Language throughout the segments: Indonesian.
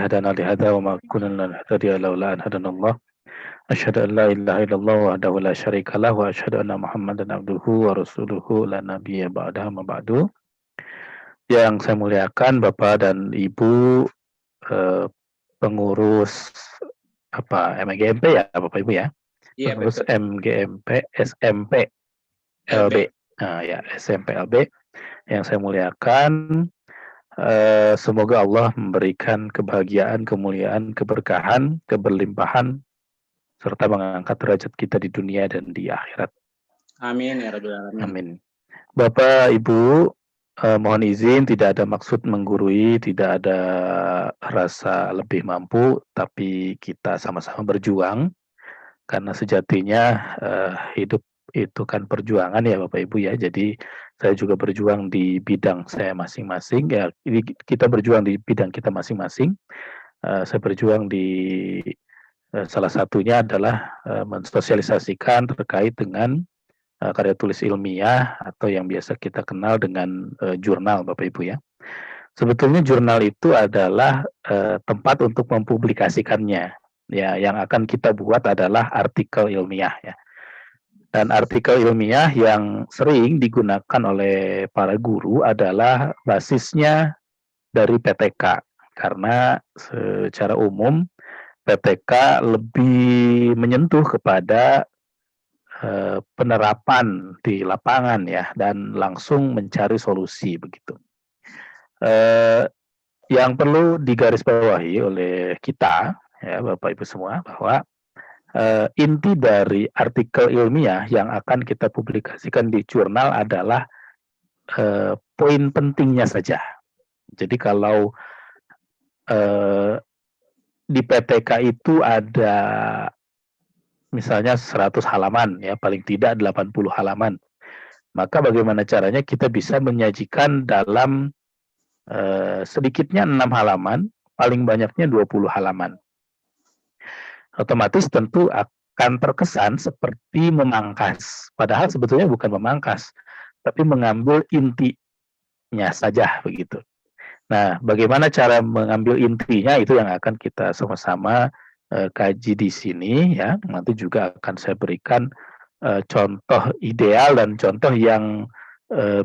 هدانا لهذا وما كنا لنهتدي لولا أن هدانا الله أشهد أن لا إله إلا الله وحده لا شريك له وأشهد أن محمدا عبده ورسوله لا نبي بعده ما بعdu. Yang saya muliakan Bapak dan Ibu pengurus MGMP ya Bapak Ibu ya. Iya, Pengurus betul. MGMP SMP LB. Nah, ya SMP LB yang saya muliakan. Semoga Allah memberikan kebahagiaan, kemuliaan, keberkahan, keberlimpahan, serta mengangkat derajat kita di dunia dan di akhirat. Amin ya Rabbal Alamin. Amin. Bapak, Ibu, mohon izin tidak ada maksud menggurui, tidak ada rasa lebih mampu, tapi kita sama-sama berjuang, karena sejatinya hidup itu kan perjuangan ya Bapak Ibu ya. Jadi saya juga berjuang di bidang saya masing-masing ya. Kita berjuang di bidang kita masing-masing. Saya berjuang di salah satunya adalah mensosialisasikan terkait dengan karya tulis ilmiah atau yang biasa kita kenal dengan jurnal Bapak Ibu ya. Sebetulnya jurnal itu adalah tempat untuk mempublikasikannya. Ya, yang akan kita buat adalah artikel ilmiah ya. Dan artikel ilmiah yang sering digunakan oleh para guru adalah basisnya dari PTK. Karena secara umum PTK lebih menyentuh kepada penerapan di lapangan ya dan langsung mencari solusi begitu. Yang perlu digarisbawahi oleh kita ya Bapak Ibu semua bahwa inti dari artikel ilmiah yang akan kita publikasikan di jurnal adalah poin pentingnya saja. Jadi kalau di PTK itu ada misalnya 100 halaman ya, paling tidak 80 halaman. Maka bagaimana caranya kita bisa menyajikan dalam sedikitnya 6 halaman, paling banyaknya 20 halaman. Otomatis tentu akan terkesan seperti memangkas. Padahal sebetulnya bukan memangkas, tapi mengambil intinya saja begitu. Nah, bagaimana cara mengambil intinya itu yang akan kita sama-sama kaji di sini ya. Nanti juga akan saya berikan contoh ideal dan contoh yang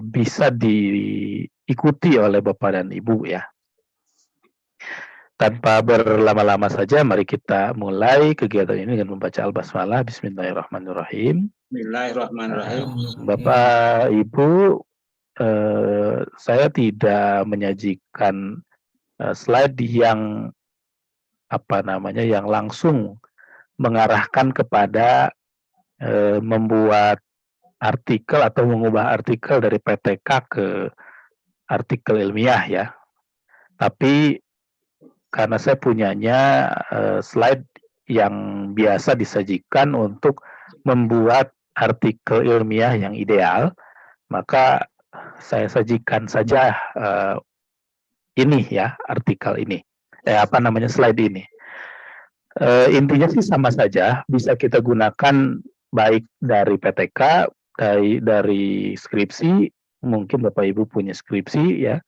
bisa diikuti oleh Bapak dan Ibu ya. Tanpa berlama-lama saja, mari kita mulai kegiatan ini dengan membaca Al-Basmalah. Bismillahirrahmanirrahim. Bismillahirrahmanirrahim. Bapak, Ibu, saya tidak menyajikan slide yang yang langsung mengarahkan kepada membuat artikel atau mengubah artikel dari PTK ke artikel ilmiah ya. Tapi karena saya punyanya slide yang biasa disajikan untuk membuat artikel ilmiah yang ideal, maka saya sajikan saja ini ya, artikel ini. Slide ini. Intinya sih sama saja, bisa kita gunakan baik dari PTK, dari skripsi, mungkin Bapak Ibu punya skripsi ya,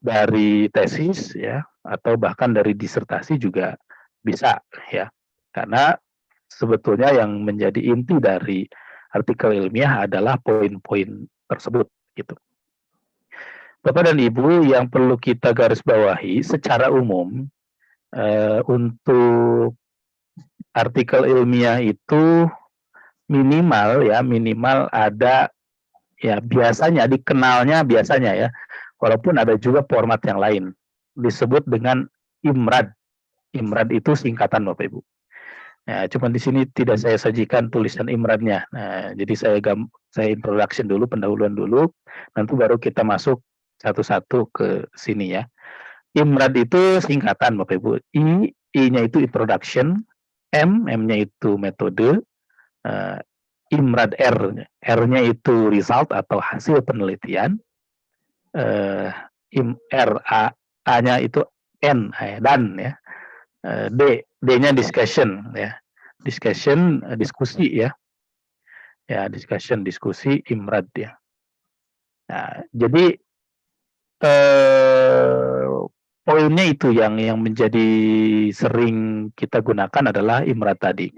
dari tesis ya, atau bahkan dari disertasi juga bisa ya. Karena sebetulnya yang menjadi inti dari artikel ilmiah adalah poin-poin tersebut gitu. Bapak dan Ibu, yang perlu kita garis bawahi secara umum untuk artikel ilmiah itu minimal ada ya, biasanya dikenalnya biasanya ya, walaupun ada juga format yang lain disebut dengan IMRAD. IMRAD itu singkatan Bapak Ibu. Nah, cuman di sini tidak saya sajikan tulisan IMRAD-nya. Nah, jadi saya introduction dulu, pendahuluan dulu, nanti baru kita masuk satu-satu ke sini ya. IMRAD itu singkatan Bapak Ibu. I-nya itu introduction, M-nya itu metode, IMRAD R-nya itu result atau hasil penelitian, A-nya itu N, dan ya. D-nya discussion ya. Diskusi ya. Ya, diskusi IMRAD ya. Nah, jadi poinnya itu yang menjadi sering kita gunakan adalah IMRAD tadi.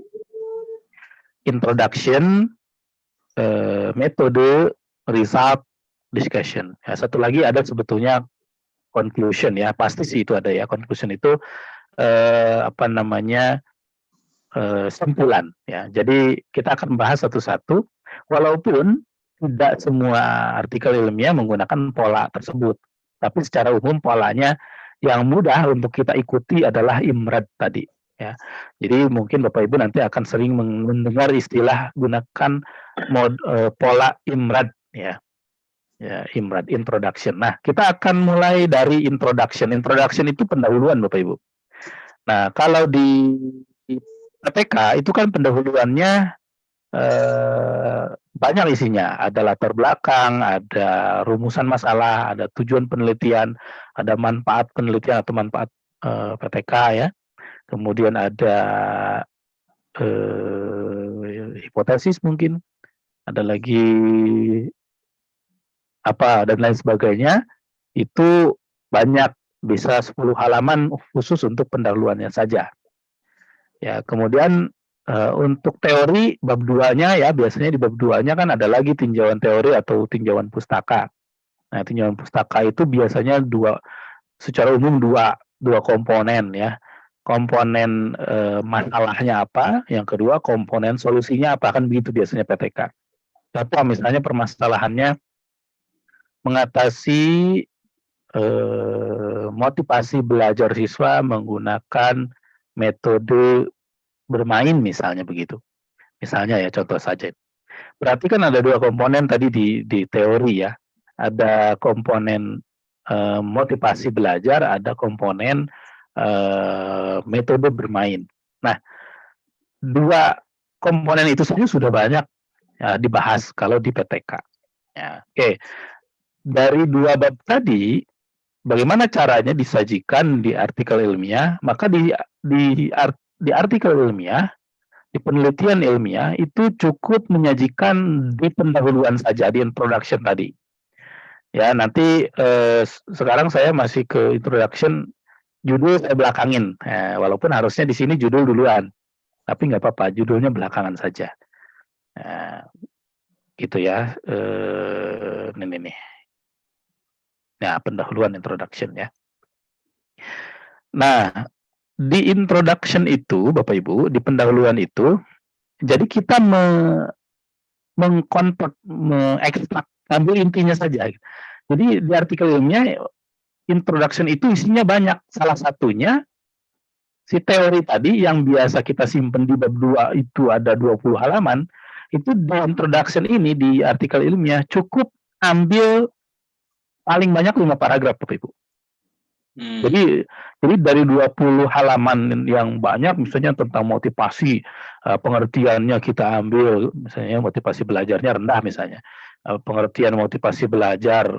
Introduction, metode, result, discussion. Ya, satu lagi ada sebetulnya conclusion ya, pasti sih itu ada ya. Conclusion itu simpulan ya. Jadi kita akan bahas satu-satu, walaupun tidak semua artikel ilmiah menggunakan pola tersebut, tapi secara umum polanya yang mudah untuk kita ikuti adalah IMRAD tadi ya. Jadi mungkin Bapak Ibu nanti akan sering mendengar istilah gunakan pola IMRAD ya. Ya, IMRAD, introduction. Nah, kita akan mulai dari introduction. Introduction itu pendahuluan Bapak Ibu. Nah, kalau di PTK itu kan pendahuluannya banyak isinya. Ada latar belakang, ada rumusan masalah, ada tujuan penelitian, ada manfaat penelitian atau manfaat PTK ya. Kemudian ada hipotesis mungkin, ada lagi apa dan lain sebagainya. Itu banyak, bisa 10 halaman khusus untuk pendahuluannya saja. Ya, kemudian untuk teori bab 2-nya ya, biasanya di bab 2-nya kan ada lagi tinjauan teori atau tinjauan pustaka. Nah, tinjauan pustaka itu biasanya secara umum dua komponen ya. Komponen masalahnya apa, yang kedua komponen solusinya apa, kan begitu biasanya PTK. Contoh misalnya permasalahannya mengatasi motivasi belajar siswa menggunakan metode bermain misalnya begitu. Misalnya ya, contoh saja. Berarti kan ada dua komponen tadi di teori ya. Ada komponen motivasi belajar, ada komponen metode bermain. Nah, dua komponen itu saja sudah banyak ya, dibahas kalau di PTK. Ya, oke. Dari dua bab tadi, bagaimana caranya disajikan di artikel ilmiah? Maka di artikel ilmiah, di penelitian ilmiah itu cukup menyajikan di pendahuluan saja, di introduction tadi. Ya, nanti sekarang saya masih ke introduction, judul saya belakangin. Walaupun harusnya di sini judul duluan, tapi nggak apa-apa, judulnya belakangan saja. Gitu ya. Ini nih. Nah, pendahuluan introduction ya. Nah, di introduction itu, Bapak Ibu, di pendahuluan itu, jadi kita mengekstrak, ambil intinya saja. Jadi di artikel ilmiah, introduction itu isinya banyak. Salah satunya, si teori tadi yang biasa kita simpan di bab 2 itu ada 20 halaman, itu di introduction ini, di artikel ilmiah, cukup ambil paling banyak 5 paragraf, Bapak Ibu. Jadi dari 20 halaman yang banyak, misalnya tentang motivasi, pengertiannya kita ambil, misalnya motivasi belajarnya rendah misalnya. Pengertian motivasi belajar,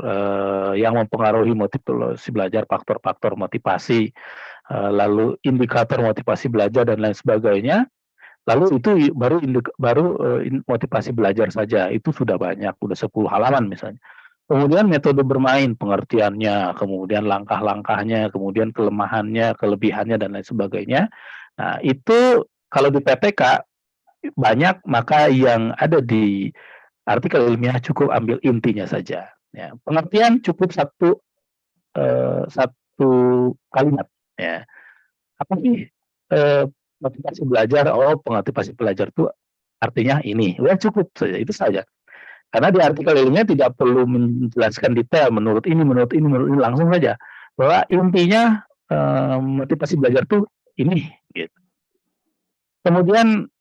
yang mempengaruhi motivasi belajar, faktor-faktor motivasi, lalu indikator motivasi belajar dan lain sebagainya. Lalu itu baru motivasi belajar saja, itu sudah banyak, sudah 10 halaman misalnya. Kemudian metode bermain, pengertiannya, kemudian langkah-langkahnya, kemudian kelemahannya, kelebihannya, dan lain sebagainya. Nah, itu kalau di PTK banyak, maka yang ada di artikel ilmiah cukup ambil intinya saja. Ya, pengertian cukup satu kalimat. Ya. Apa sih motivasi belajar? Oh, motivasi belajar itu artinya ini. Udah cukup saja, itu saja. Karena di artikel ilmiah tidak perlu menjelaskan detail menurut ini, langsung saja bahwa intinya motivasi belajar tuh ini. Gitu. Kemudian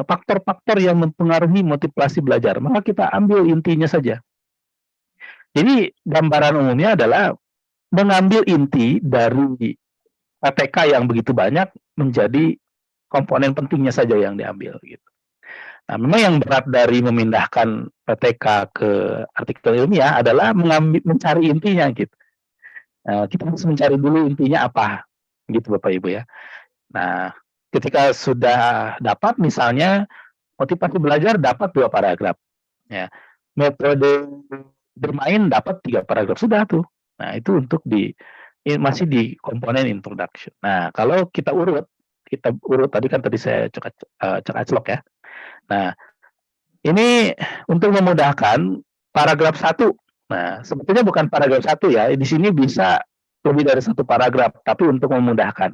faktor-faktor yang mempengaruhi motivasi belajar, maka kita ambil intinya saja. Jadi gambaran umumnya adalah mengambil inti dari PTK yang begitu banyak menjadi komponen pentingnya saja yang diambil. Gitu. Nah, memang yang berat dari memindahkan PTK ke artikel ilmiah adalah mencari intinya gitu. Kita harus mencari dulu intinya apa, gitu Bapak Ibu ya. Nah, ketika sudah dapat, misalnya motivasi belajar dapat 2 paragraf, ya. Metode bermain dapat 3 paragraf sudah tuh. Nah, itu untuk masih di komponen introduction. Nah, kalau kita urut tadi saya cekaclok ya. Nah, ini untuk memudahkan paragraf 1. Nah, sebetulnya bukan paragraf 1 ya. Di sini bisa lebih dari 1 paragraf, tapi untuk memudahkan.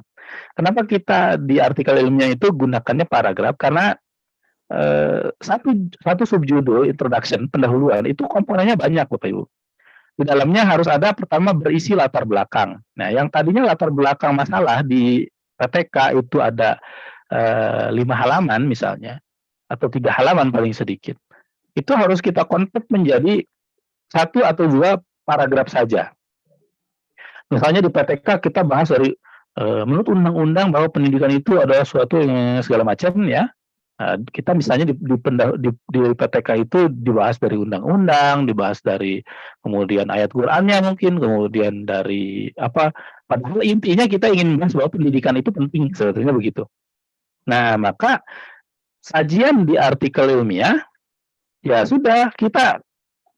Kenapa kita di artikel ilmiah itu gunakannya paragraf? Karena satu subjudul introduction, pendahuluan itu komponennya banyak Bapak Ibu. Di dalamnya harus ada pertama berisi latar belakang. Nah, yang tadinya latar belakang masalah di PTK itu ada 5 halaman misalnya, atau 3 halaman paling sedikit. Itu harus kita konvert menjadi 1 atau 2 paragraf saja. Misalnya di PTK kita bahas dari menurut undang-undang bahwa pendidikan itu adalah suatu yang segala macam ya. Kita misalnya di PTK itu dibahas dari undang-undang, dibahas dari kemudian ayat Qur'annya mungkin, kemudian dari apa, padahal intinya kita ingin membahas bahwa pendidikan itu penting, sebetulnya begitu. Nah, maka sajian di artikel ilmiah, ya sudah, kita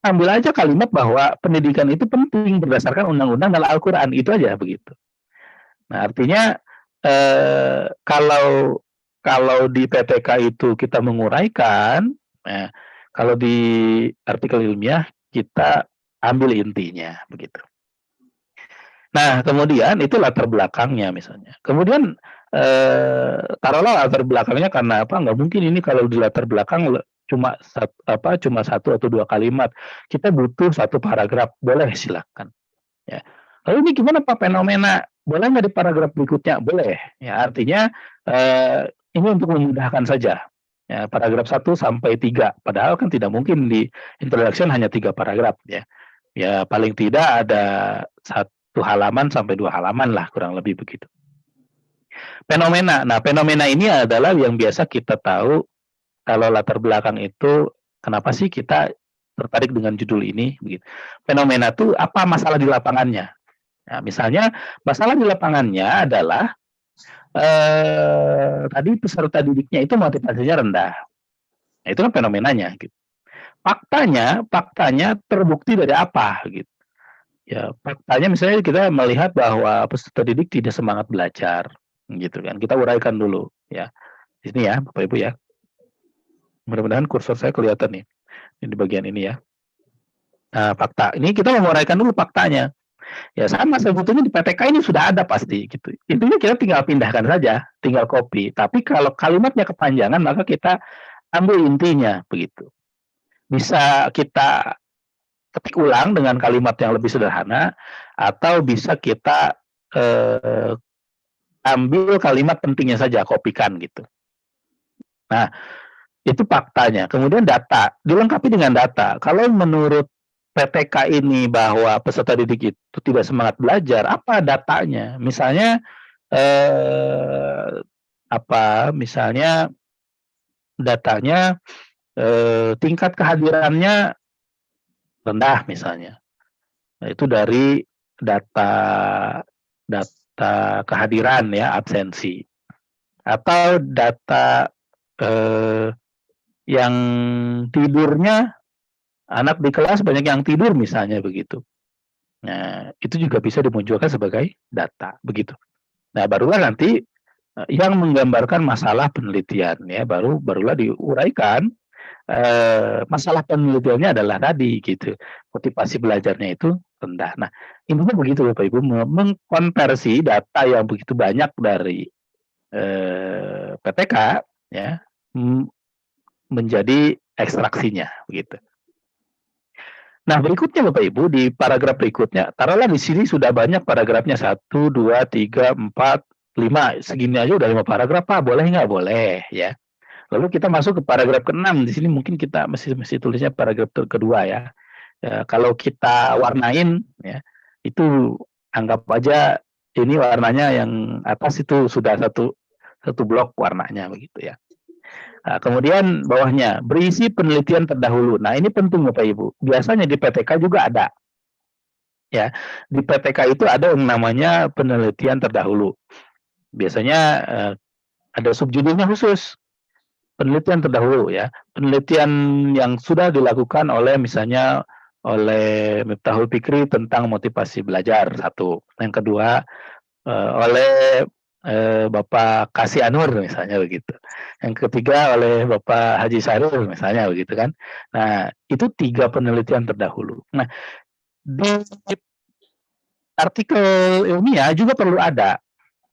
ambil aja kalimat bahwa pendidikan itu penting berdasarkan undang-undang dan Al-Qur'an, itu aja begitu. Nah, artinya kalau di PTK itu kita menguraikan, kalau di artikel ilmiah kita ambil intinya begitu. Nah, kemudian itu latar belakangnya misalnya. Kemudian taruhlah latar belakangnya karena apa? Nggak mungkin ini kalau di latar belakang cuma satu atau 2 kalimat. Kita butuh 1 paragraf, boleh silakan. Ya. Lalu ini gimana Pak fenomena? Boleh nggak di paragraf berikutnya? Boleh. Ya, artinya ini untuk memudahkan saja. Ya, paragraf 1 sampai 3. Padahal kan tidak mungkin di introduction hanya 3 paragraf ya. Ya, paling tidak ada 1 halaman sampai 2 halaman lah, kurang lebih begitu. Fenomena. Nah, fenomena ini adalah yang biasa kita tahu kalau latar belakang itu kenapa sih kita tertarik dengan judul ini begitu. Fenomena itu apa masalah di lapangannya? Nah, misalnya masalah di lapangannya adalah tadi peserta didiknya itu motivasinya rendah. Nah, itu kan fenomenanya gitu. Faktanya terbukti dari apa gitu. Ya, faktanya misalnya kita melihat bahwa peserta didik tidak semangat belajar gitu kan. Kita uraikan dulu ya. Di sini ya, Bapak Ibu ya. Mudah-mudahan kursor saya kelihatan nih di bagian ini ya. Nah, fakta. Ini kita menguraikan dulu faktanya. Ya sama sebetulnya di PTK ini sudah ada pasti gitu. Intinya kita tinggal pindahkan saja, tinggal copy. Tapi kalau kalimatnya kepanjangan maka kita ambil intinya begitu. Bisa kita ketik ulang dengan kalimat yang lebih sederhana atau bisa kita ambil kalimat pentingnya saja, kopikan gitu. Nah, itu faktanya. Kemudian data, dilengkapi dengan data. Kalau menurut PTK ini bahwa peserta didik itu tidak semangat belajar, apa datanya? Misalnya misalnya datanya tingkat kehadirannya rendah misalnya. Nah, itu dari data kehadiran ya, absensi. Atau data yang tidurnya, anak di kelas banyak yang tidur misalnya begitu. Nah, itu juga bisa dimunculkan sebagai data begitu. Nah, barulah nanti yang menggambarkan masalah penelitian ya, barulah diuraikan masalah penelitiannya adalah tadi gitu. Motivasi belajarnya itu rendah. Nah, intinya begitu Bapak Ibu, mengkonversi data yang begitu banyak dari PTK ya menjadi ekstraksinya begitu. Nah, berikutnya Bapak Ibu di paragraf berikutnya, taruhlah di sini sudah banyak paragrafnya 1, 2, 3, 4, 5, segini aja udah 5 paragraf Pak, boleh nggak? Boleh ya. Lalu kita masuk ke paragraf ke-6, di sini mungkin kita mesti tulisnya paragraf kedua ya. Kalau kita warnain ya, itu anggap aja ini warnanya yang atas itu sudah satu blok warnanya begitu ya. Nah, kemudian bawahnya berisi penelitian terdahulu. Nah, ini penting Bapak Ibu. Biasanya di PTK juga ada. Ya, di PTK itu ada yang namanya penelitian terdahulu. Biasanya ada subjudulnya khusus. Penelitian terdahulu ya. Penelitian yang sudah dilakukan oleh misalnya oleh Miftahul Fikri tentang motivasi belajar, satu. Yang kedua oleh Bapak Kasih Anwar misalnya begitu. Yang ketiga oleh Bapak Haji Sahrul misalnya begitu kan. Nah, itu 3 penelitian terdahulu. Nah, di artikel ilmiah juga perlu ada,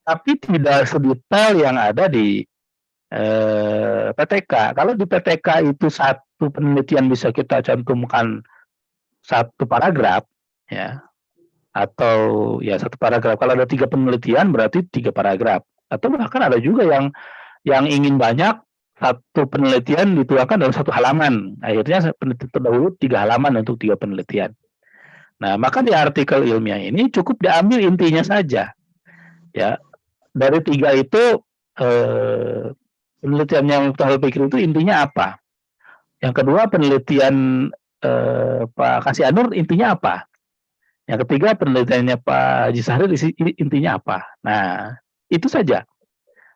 tapi tidak sedetail yang ada di PTK. Kalau di PTK itu satu penelitian bisa kita cantumkan satu paragraf, ya, atau ya satu paragraf. Kalau ada 3 penelitian berarti 3 paragraf. Atau bahkan ada juga yang ingin banyak, satu penelitian dituangkan dalam satu halaman. Akhirnya penelitian terdahulu 3 halaman untuk 3 penelitian. Nah, maka di artikel ilmiah ini cukup diambil intinya saja. Ya, dari 3 itu penelitian yang Miftahul Fikri itu intinya apa? Yang kedua penelitian Pak Kasih Anwar intinya apa? Yang ketiga penelitiannya Pak Haji Sahril intinya apa? Nah, itu saja.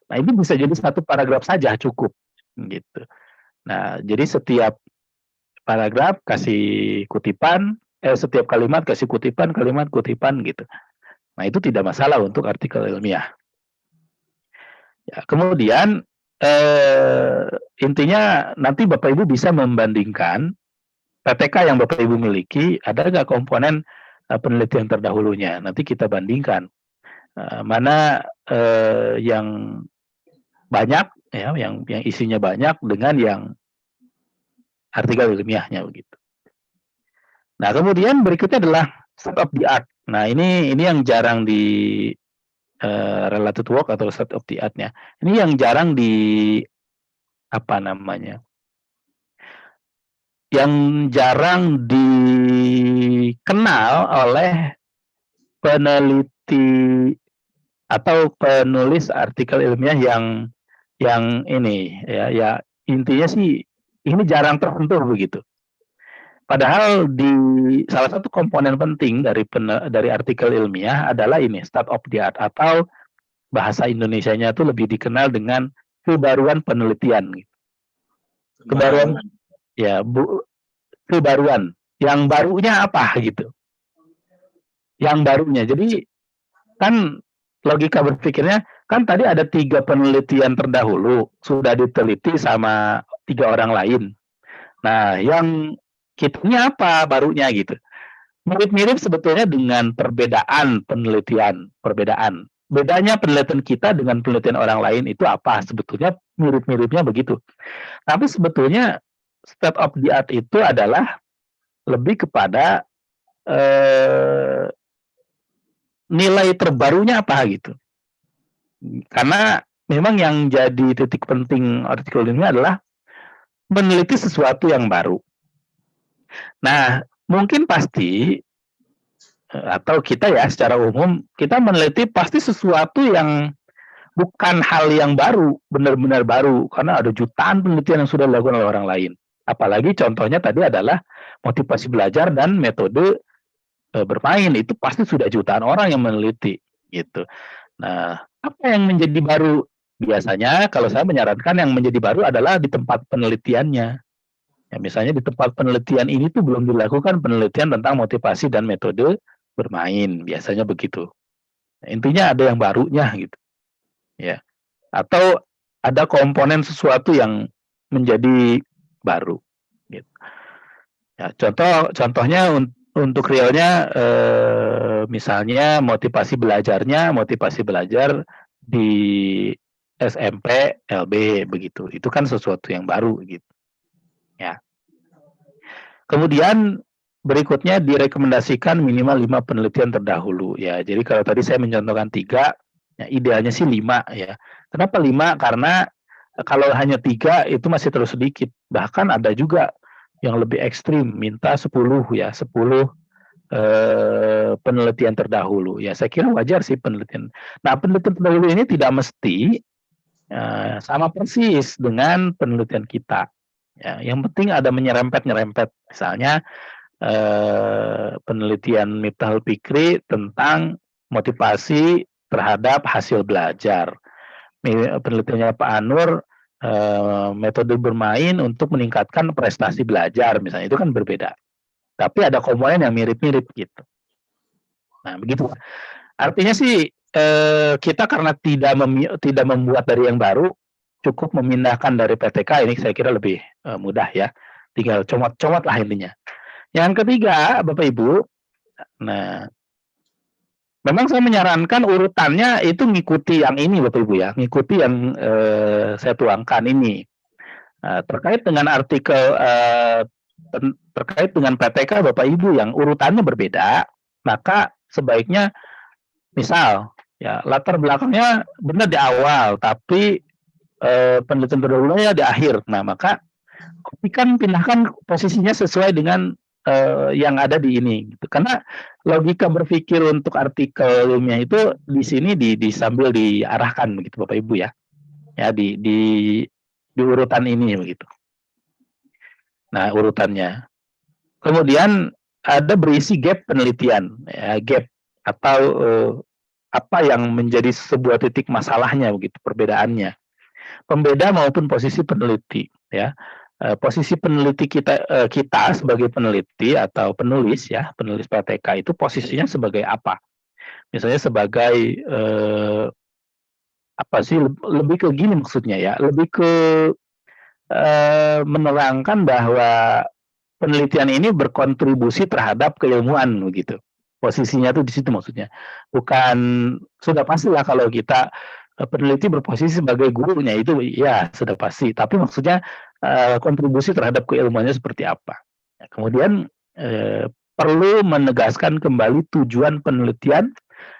Nah, ini bisa jadi satu paragraf saja cukup gitu. Nah, jadi setiap paragraf kasih kutipan, setiap kalimat kasih kutipan, kalimat kutipan gitu. Nah, itu tidak masalah untuk artikel ilmiah. Ya, kemudian intinya nanti Bapak Ibu bisa membandingkan PTK yang Bapak Ibu miliki, ada nggak komponen penelitian terdahulunya. Nanti kita bandingkan mana yang banyak, ya, yang isinya banyak dengan yang artikel ilmiahnya begitu. Nah, kemudian berikutnya adalah state of the art. Nah, ini yang jarang di related work atau state of the art-nya. Ini yang jarang di apa namanya? Yang jarang dikenal oleh peneliti atau penulis artikel ilmiah yang ini ya intinya sih ini jarang tersentuh begitu. Padahal di salah satu komponen penting dari artikel ilmiah adalah ini state of the art atau bahasa Indonesianya itu lebih dikenal dengan kebaruan penelitian. Kebaruan ya kebaruan. Yang barunya apa gitu? Yang barunya. Jadi kan logika berpikirnya kan tadi ada 3 penelitian terdahulu sudah diteliti sama 3 orang lain. Nah, yang kitanya apa barunya gitu. Mirip-mirip sebetulnya dengan perbedaan penelitian, perbedaan. Bedanya penelitian kita dengan penelitian orang lain itu apa? Sebetulnya mirip-miripnya begitu. Tapi sebetulnya state of the art itu adalah lebih kepada nilai terbarunya apa gitu. Karena memang yang jadi titik penting artikel ini adalah meneliti sesuatu yang baru. Nah, mungkin pasti atau kita ya secara umum kita meneliti pasti sesuatu yang bukan hal yang baru, benar-benar baru karena ada jutaan penelitian yang sudah dilakukan oleh orang lain. Apalagi contohnya tadi adalah motivasi belajar dan metode bermain itu pasti sudah jutaan orang yang meneliti gitu. Nah, apa yang menjadi baru? Biasanya kalau saya menyarankan yang menjadi baru adalah di tempat penelitiannya. Ya, misalnya di tempat penelitian ini tuh belum dilakukan penelitian tentang motivasi dan metode bermain, biasanya begitu. Nah, intinya ada yang barunya gitu. Ya. Atau ada komponen sesuatu yang menjadi baru gitu. Ya, contohnya untuk realnya misalnya motivasi belajar di SMP, LB begitu. Itu kan sesuatu yang baru gitu. Ya. Kemudian berikutnya direkomendasikan minimal 5 penelitian terdahulu ya. Jadi kalau tadi saya mencontohkan 3, ya idealnya sih 5 ya. Kenapa 5? Karena kalau hanya 3 itu masih terlalu sedikit. Bahkan ada juga yang lebih ekstrim minta 10 ya, 10 penelitian terdahulu. Ya, saya kira wajar sih penelitian. Nah, penelitian terdahulu ini tidak mesti sama persis dengan penelitian kita. Ya, yang penting ada menyerempet-nyerempet. Misalnya penelitian Miftahul Fikri tentang motivasi terhadap hasil belajar. Penelitiannya Pak Anwar metode bermain untuk meningkatkan prestasi belajar misalnya, itu kan berbeda. tapi ada komponen yang mirip-mirip gitu. Nah, begitu. Artinya sih kita karena tidak membuat dari yang baru, cukup memindahkan dari PTK ini saya kira lebih mudah ya. Tinggal comot-comot lah intinya. Yang ketiga, Bapak Ibu, nah memang saya menyarankan urutannya itu ngikuti yang ini Bapak Ibu ya, ngikuti yang saya tuangkan ini. Terkait dengan artikel terkait dengan PTK Bapak Ibu yang urutannya berbeda, maka sebaiknya misal ya latar belakangnya benar di awal, tapi penelitian terdahulunya di akhir. Nah, maka kopikan pindahkan posisinya sesuai dengan yang ada di ini. Gitu. Karena logika berpikir untuk artikel ilmiah itu di sini sambil diarahkan begitu Bapak Ibu ya. Ya di urutan ini begitu. Nah, urutannya. Kemudian ada berisi gap penelitian, ya, gap atau apa yang menjadi sebuah titik masalahnya begitu perbedaannya. Pembeda maupun posisi peneliti, ya. Posisi peneliti kita sebagai peneliti atau penulis ya, penulis PTK itu posisinya sebagai apa? Misalnya sebagai apa sih? Lebih ke gini maksudnya ya, lebih ke menerangkan bahwa penelitian ini berkontribusi terhadap keilmuan begitu. Posisinya tuh di situ maksudnya. Bukan sudah pastilah kalau kita peneliti berposisi sebagai gurunya itu ya sudah pasti. Tapi maksudnya kontribusi terhadap keilmuannya seperti apa. Ya, kemudian perlu menegaskan kembali tujuan penelitian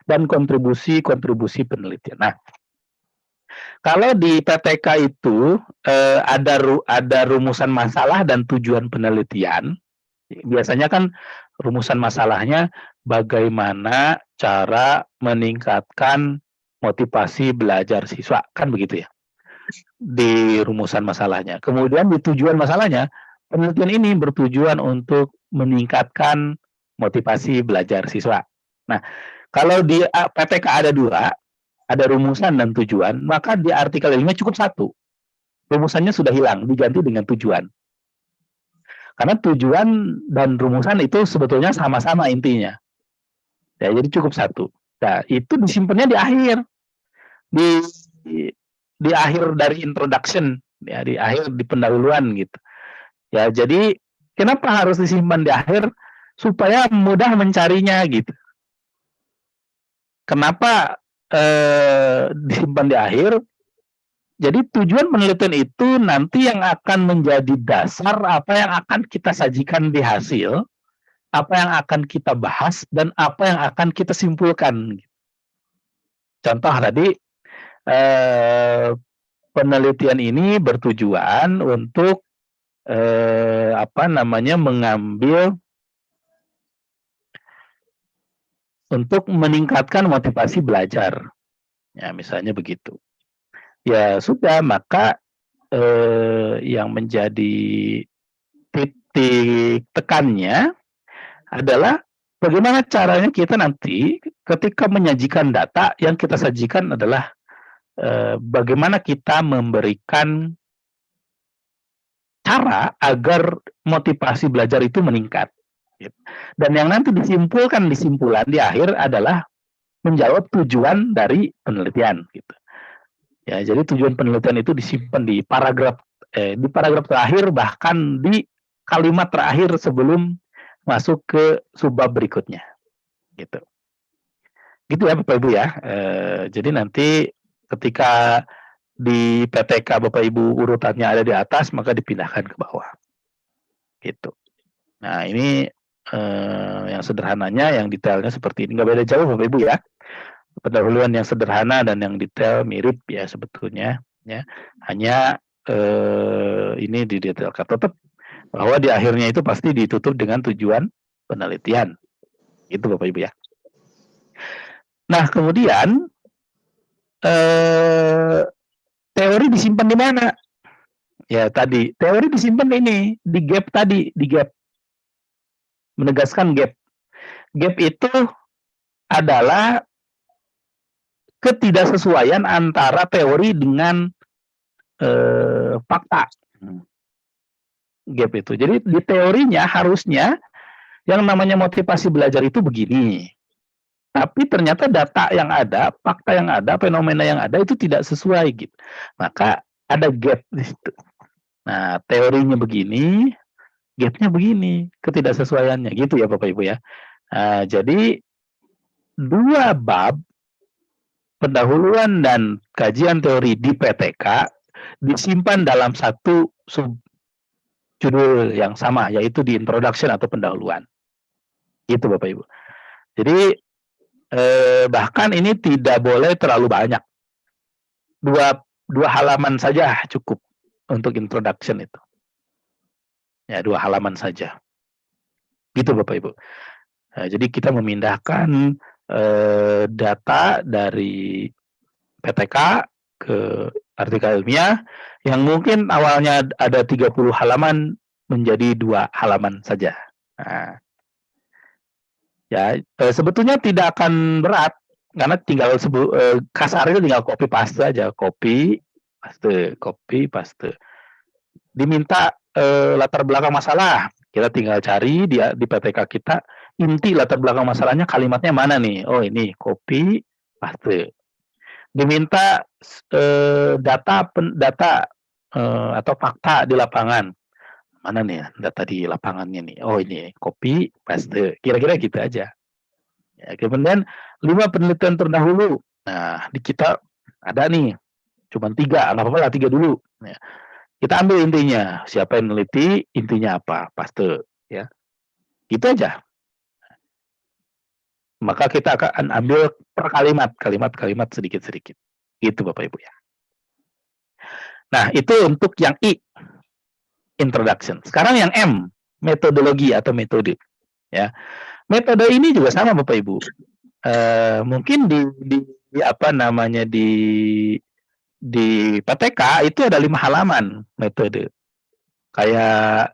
dan kontribusi penelitian. Nah, kalau di PTK itu ada rumusan masalah dan tujuan penelitian. Biasanya kan rumusan masalahnya bagaimana cara meningkatkan motivasi belajar siswa, kan begitu ya. Di rumusan masalahnya. Kemudian di tujuan masalahnya, penelitian ini bertujuan untuk meningkatkan motivasi belajar siswa. Nah, kalau di PTK ada dua, ada rumusan dan tujuan, maka di artikel ilmiah cukup satu. Rumusannya sudah hilang, diganti dengan tujuan. Karena tujuan dan rumusan itu sebetulnya sama-sama intinya. Ya, jadi cukup satu. Nah, itu disimpannya di akhir. Di akhir dari introduction, ya, di akhir di pendahuluan gitu. Ya, jadi kenapa harus disimpan di akhir? Supaya mudah mencarinya gitu. Kenapa disimpan di akhir? Jadi tujuan penelitian itu nanti yang akan menjadi dasar apa yang akan kita sajikan di hasil, apa yang akan kita bahas, dan apa yang akan kita simpulkan. Contoh tadi, penelitian ini bertujuan untuk untuk meningkatkan motivasi belajar. Ya, misalnya begitu. Ya sudah, maka yang menjadi titik tekannya adalah bagaimana caranya kita nanti ketika menyajikan data, yang kita sajikan adalah bagaimana kita memberikan cara agar motivasi belajar itu meningkat. Dan yang nanti disimpulkan di simpulan di akhir adalah menjawab tujuan dari penelitian. Gitu. Ya, jadi tujuan penelitian itu disimpan di paragraf terakhir, bahkan di kalimat terakhir sebelum masuk ke subbab berikutnya. Gitu. Gitu ya Bapak Ibu ya. Jadi nanti ketika di PTK Bapak Ibu urutannya ada di atas, maka dipindahkan ke bawah. Gitu. Nah, ini yang sederhananya, yang detailnya seperti ini. Nggak beda jauh Bapak Ibu ya. Pendahuluan yang sederhana dan yang detail mirip ya sebetulnya. Ya. Hanya ini didetailkan. Tetap bahwa di akhirnya itu pasti ditutup dengan tujuan penelitian. Itu Bapak Ibu ya. Nah, kemudian teori disimpan di mana? Ya tadi, teori disimpan ini, di gap tadi, di gap. Menegaskan gap. Gap itu adalah ketidaksesuaian antara teori dengan fakta. Gap itu. Jadi di teorinya harusnya yang namanya motivasi belajar itu begini. Tapi ternyata data yang ada, fakta yang ada, fenomena yang ada itu tidak sesuai gitu. Maka ada gap di situ. Nah, teorinya begini, gapnya begini, ketidaksesuaiannya gitu ya Bapak Ibu ya. Nah, jadi 2 bab pendahuluan dan kajian teori di PTK disimpan dalam satu judul yang sama, yaitu di introduction atau pendahuluan. Itu Bapak Ibu. Jadi bahkan ini tidak boleh terlalu banyak. Dua halaman saja cukup untuk introduction itu. Ya, 2 halaman saja. Gitu Bapak Ibu. Nah, jadi kita memindahkan data dari PTK ke artikel ilmiah yang mungkin awalnya ada 30 halaman menjadi 2 halaman saja. Nah, ya sebetulnya tidak akan berat karena tinggal kasarnya tinggal copy paste aja, copy paste. Diminta latar belakang masalah, kita tinggal cari di PTK kita inti latar belakang masalahnya kalimatnya mana nih? Oh ini, copy paste. Diminta data atau fakta di lapangan. Mana nih data di lapangannya nih? Oh ini, copy paste. Kira-kira gitu aja. Ya, kemudian 5 penelitian terdahulu. Nah, di kita ada nih, cuma 3, nggak apa-apa lah 3 dulu. Ya. Kita ambil intinya, siapa yang meneliti, intinya apa, paste, ya. Gitu aja. Maka kita akan ambil per kalimat sedikit-sedikit. Gitu Bapak Ibu ya. Nah, itu untuk yang I, introduction. Sekarang yang M, metodologi atau metode. Ya, metode ini juga sama Bapak Ibu. Mungkin di apa namanya di PTK itu ada 5 halaman metode. Kayak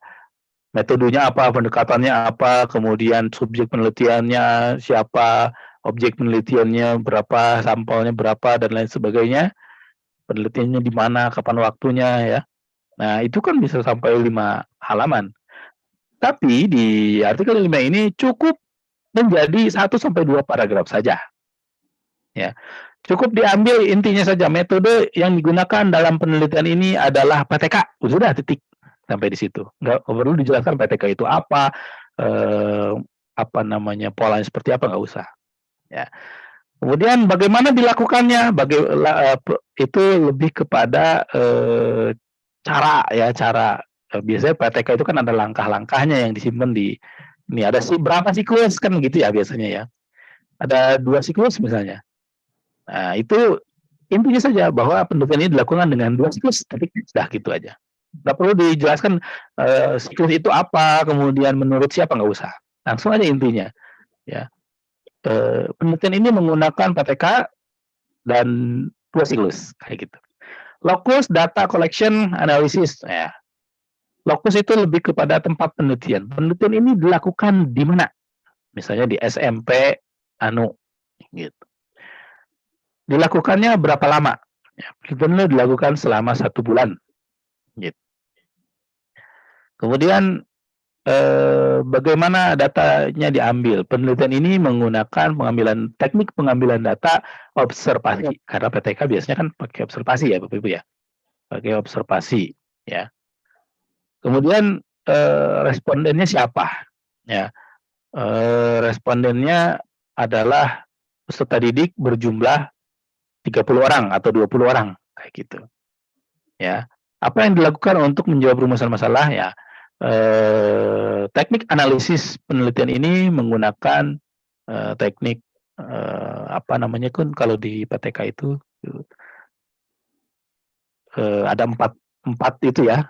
metodenya apa, pendekatannya apa, kemudian subjek penelitiannya siapa, objek penelitiannya berapa, sampelnya berapa dan lain sebagainya. Penelitiannya di mana, kapan waktunya ya. Nah, itu kan bisa sampai 5 halaman. Tapi di artikel 5 ini cukup menjadi 1 sampai 2 paragraf saja. Ya. Cukup diambil intinya saja, metode yang digunakan dalam penelitian ini adalah PTK. Sudah titik sampai di situ. Nggak perlu dijelaskan PTK itu apa, apa namanya, polanya seperti apa, nggak usah. Ya. Kemudian bagaimana dilakukannya? Itu lebih kepada cara ya, cara. Biasanya PTK itu kan ada langkah-langkahnya yang disimpan di ini, ada berapa siklus kan gitu ya biasanya ya. Ada 2 siklus misalnya. Nah, itu intinya saja bahwa penelitian ini dilakukan dengan 2 siklus, tapi sudah gitu aja. Nggak perlu dijelaskan siklus itu apa, kemudian menurut siapa, nggak usah. Langsung aja intinya. Ya, penelitian ini menggunakan PTK dan 2 siklus, kayak gitu. Locus data collection analysis. Ya. Locus itu lebih kepada tempat penelitian. Penelitian ini dilakukan di mana? Misalnya di SMP, gitu. Dilakukannya berapa lama? Ya, penelitian dilakukan selama 1 bulan. Gitu. Kemudian bagaimana datanya diambil? Penelitian ini menggunakan teknik pengambilan data observasi. Karena PTK biasanya kan pakai observasi ya Bapak Ibu ya. Pakai observasi ya. Kemudian respondennya siapa? Ya. Respondennya adalah peserta didik berjumlah 30 orang atau 20 orang kayak gitu. Ya. Apa yang dilakukan untuk menjawab rumusan masalah ya? Teknik analisis penelitian ini menggunakan teknik apa namanya kan kalau di PTK itu ada 4 itu ya.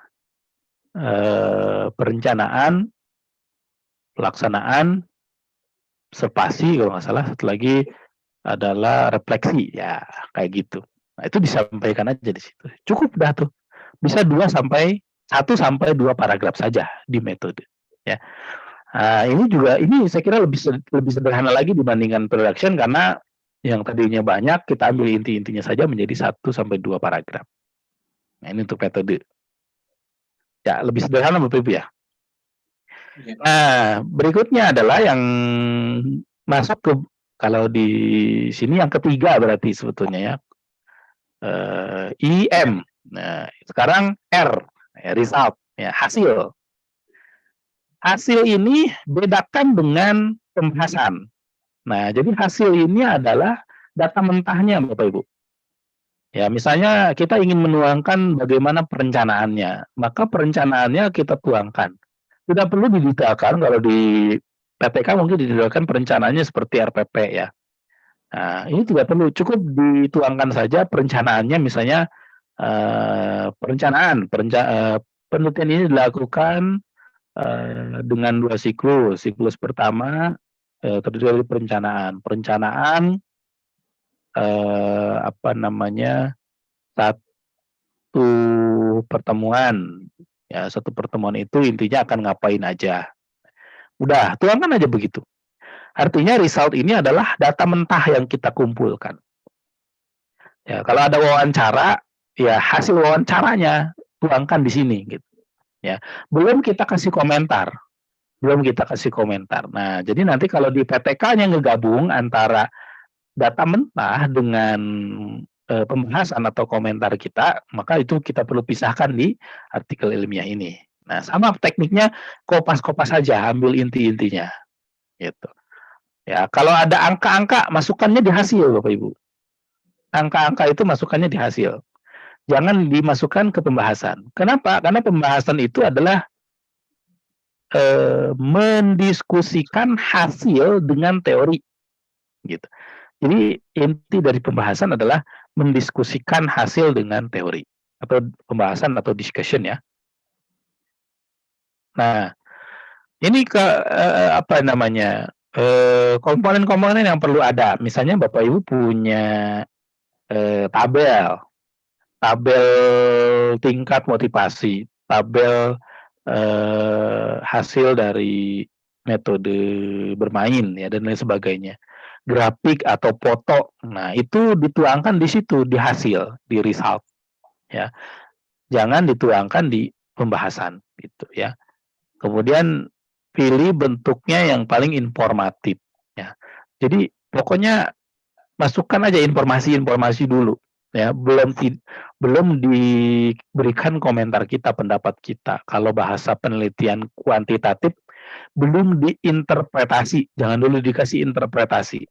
Perencanaan, pelaksanaan, observasi kalau nggak salah, satu lagi adalah refleksi ya, kayak gitu. Nah, itu disampaikan aja di situ. Cukup dah tuh. Bisa 1 sampai 2 paragraf saja di metode ya. Nah, ini saya kira lebih sederhana lagi dibandingkan production karena yang tadinya banyak kita ambil inti-intinya saja menjadi 1 sampai 2 paragraf. Nah, ini untuk metode. Ya, lebih sederhana Bapak Ibu ya. Ya. Nah, berikutnya adalah yang masuk ke, kalau di sini yang ketiga berarti sebetulnya ya, IM. Nah, sekarang R, ya, result, ya, hasil. Hasil ini bedakan dengan pembahasan. Nah, jadi hasil ini adalah data mentahnya, Bapak Ibu. Ya, misalnya kita ingin menuangkan bagaimana perencanaannya, maka perencanaannya kita tuangkan. Tidak perlu didetailkan, kalau di PTK mungkin didetailkan perencanaannya seperti RPP ya. Nah, ini tidak perlu, cukup dituangkan saja perencanaannya, misalnya penelitian ini dilakukan dengan 2 siklus. Siklus pertama terdiri dari perencanaan apa namanya, satu pertemuan. Ya, satu pertemuan itu intinya akan ngapain aja. Udah, tuangkan aja begitu. Artinya result ini adalah data mentah yang kita kumpulkan. Ya, kalau ada wawancara, ya hasil wawancaranya tuangkan di sini gitu. Ya, belum kita kasih komentar. Nah, jadi nanti kalau di PTK-nya ngegabung antara data mentah dengan pembahasan atau komentar kita, maka itu kita perlu pisahkan di artikel ilmiah ini. Nah, sama tekniknya, kopas-kopas saja, ambil inti-intinya, gitu. Ya, kalau ada angka-angka, masukannya di hasil, Bapak Ibu. Angka-angka itu masukannya di hasil. Jangan dimasukkan ke pembahasan. Kenapa? Karena pembahasan itu adalah mendiskusikan hasil dengan teori, gitu. Jadi inti dari pembahasan adalah mendiskusikan hasil dengan teori, atau pembahasan atau discussion ya. Nah, ini apa namanya, komponen-komponen yang perlu ada. Misalnya Bapak Ibu punya tabel tingkat motivasi, tabel hasil dari metode bermain ya, dan lain sebagainya. Grafik atau foto. Nah, itu dituangkan di situ, di hasil, di result ya. Jangan dituangkan di pembahasan gitu ya. Kemudian pilih bentuknya yang paling informatif ya. Jadi pokoknya masukkan aja informasi-informasi dulu ya, belum diberikan komentar kita, pendapat kita. Kalau bahasa penelitian kuantitatif, belum diinterpretasi, jangan dulu dikasih interpretasi,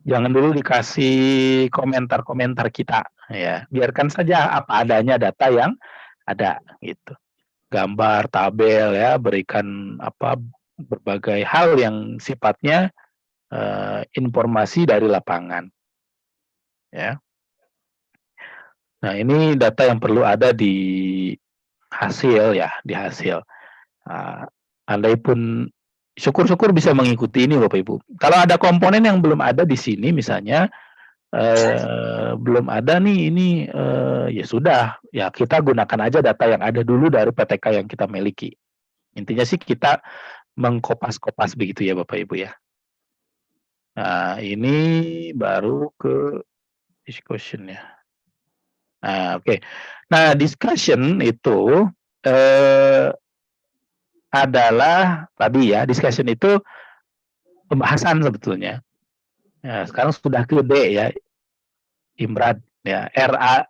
jangan dulu dikasih komentar-komentar kita ya, biarkan saja apa adanya data yang ada gitu. Gambar, tabel ya, berikan apa, berbagai hal yang sifatnya informasi dari lapangan ya. Nah, ini data yang perlu ada di hasil ya, di hasil. Andai pun syukur-syukur bisa mengikuti ini Bapak Ibu. Kalau ada komponen yang belum ada di sini misalnya, belum ada nih ini, ya sudah, ya kita gunakan aja data yang ada dulu dari PTK yang kita miliki. Intinya sih kita mengkopas-kopas begitu ya Bapak Ibu ya. Nah, ini baru ke discussion ya. Nah, oke. Nah, discussion itu adalah tadi ya, discussion itu pembahasan sebetulnya. Ya, sekarang sudah ke D ya, Imrad ya, RAD,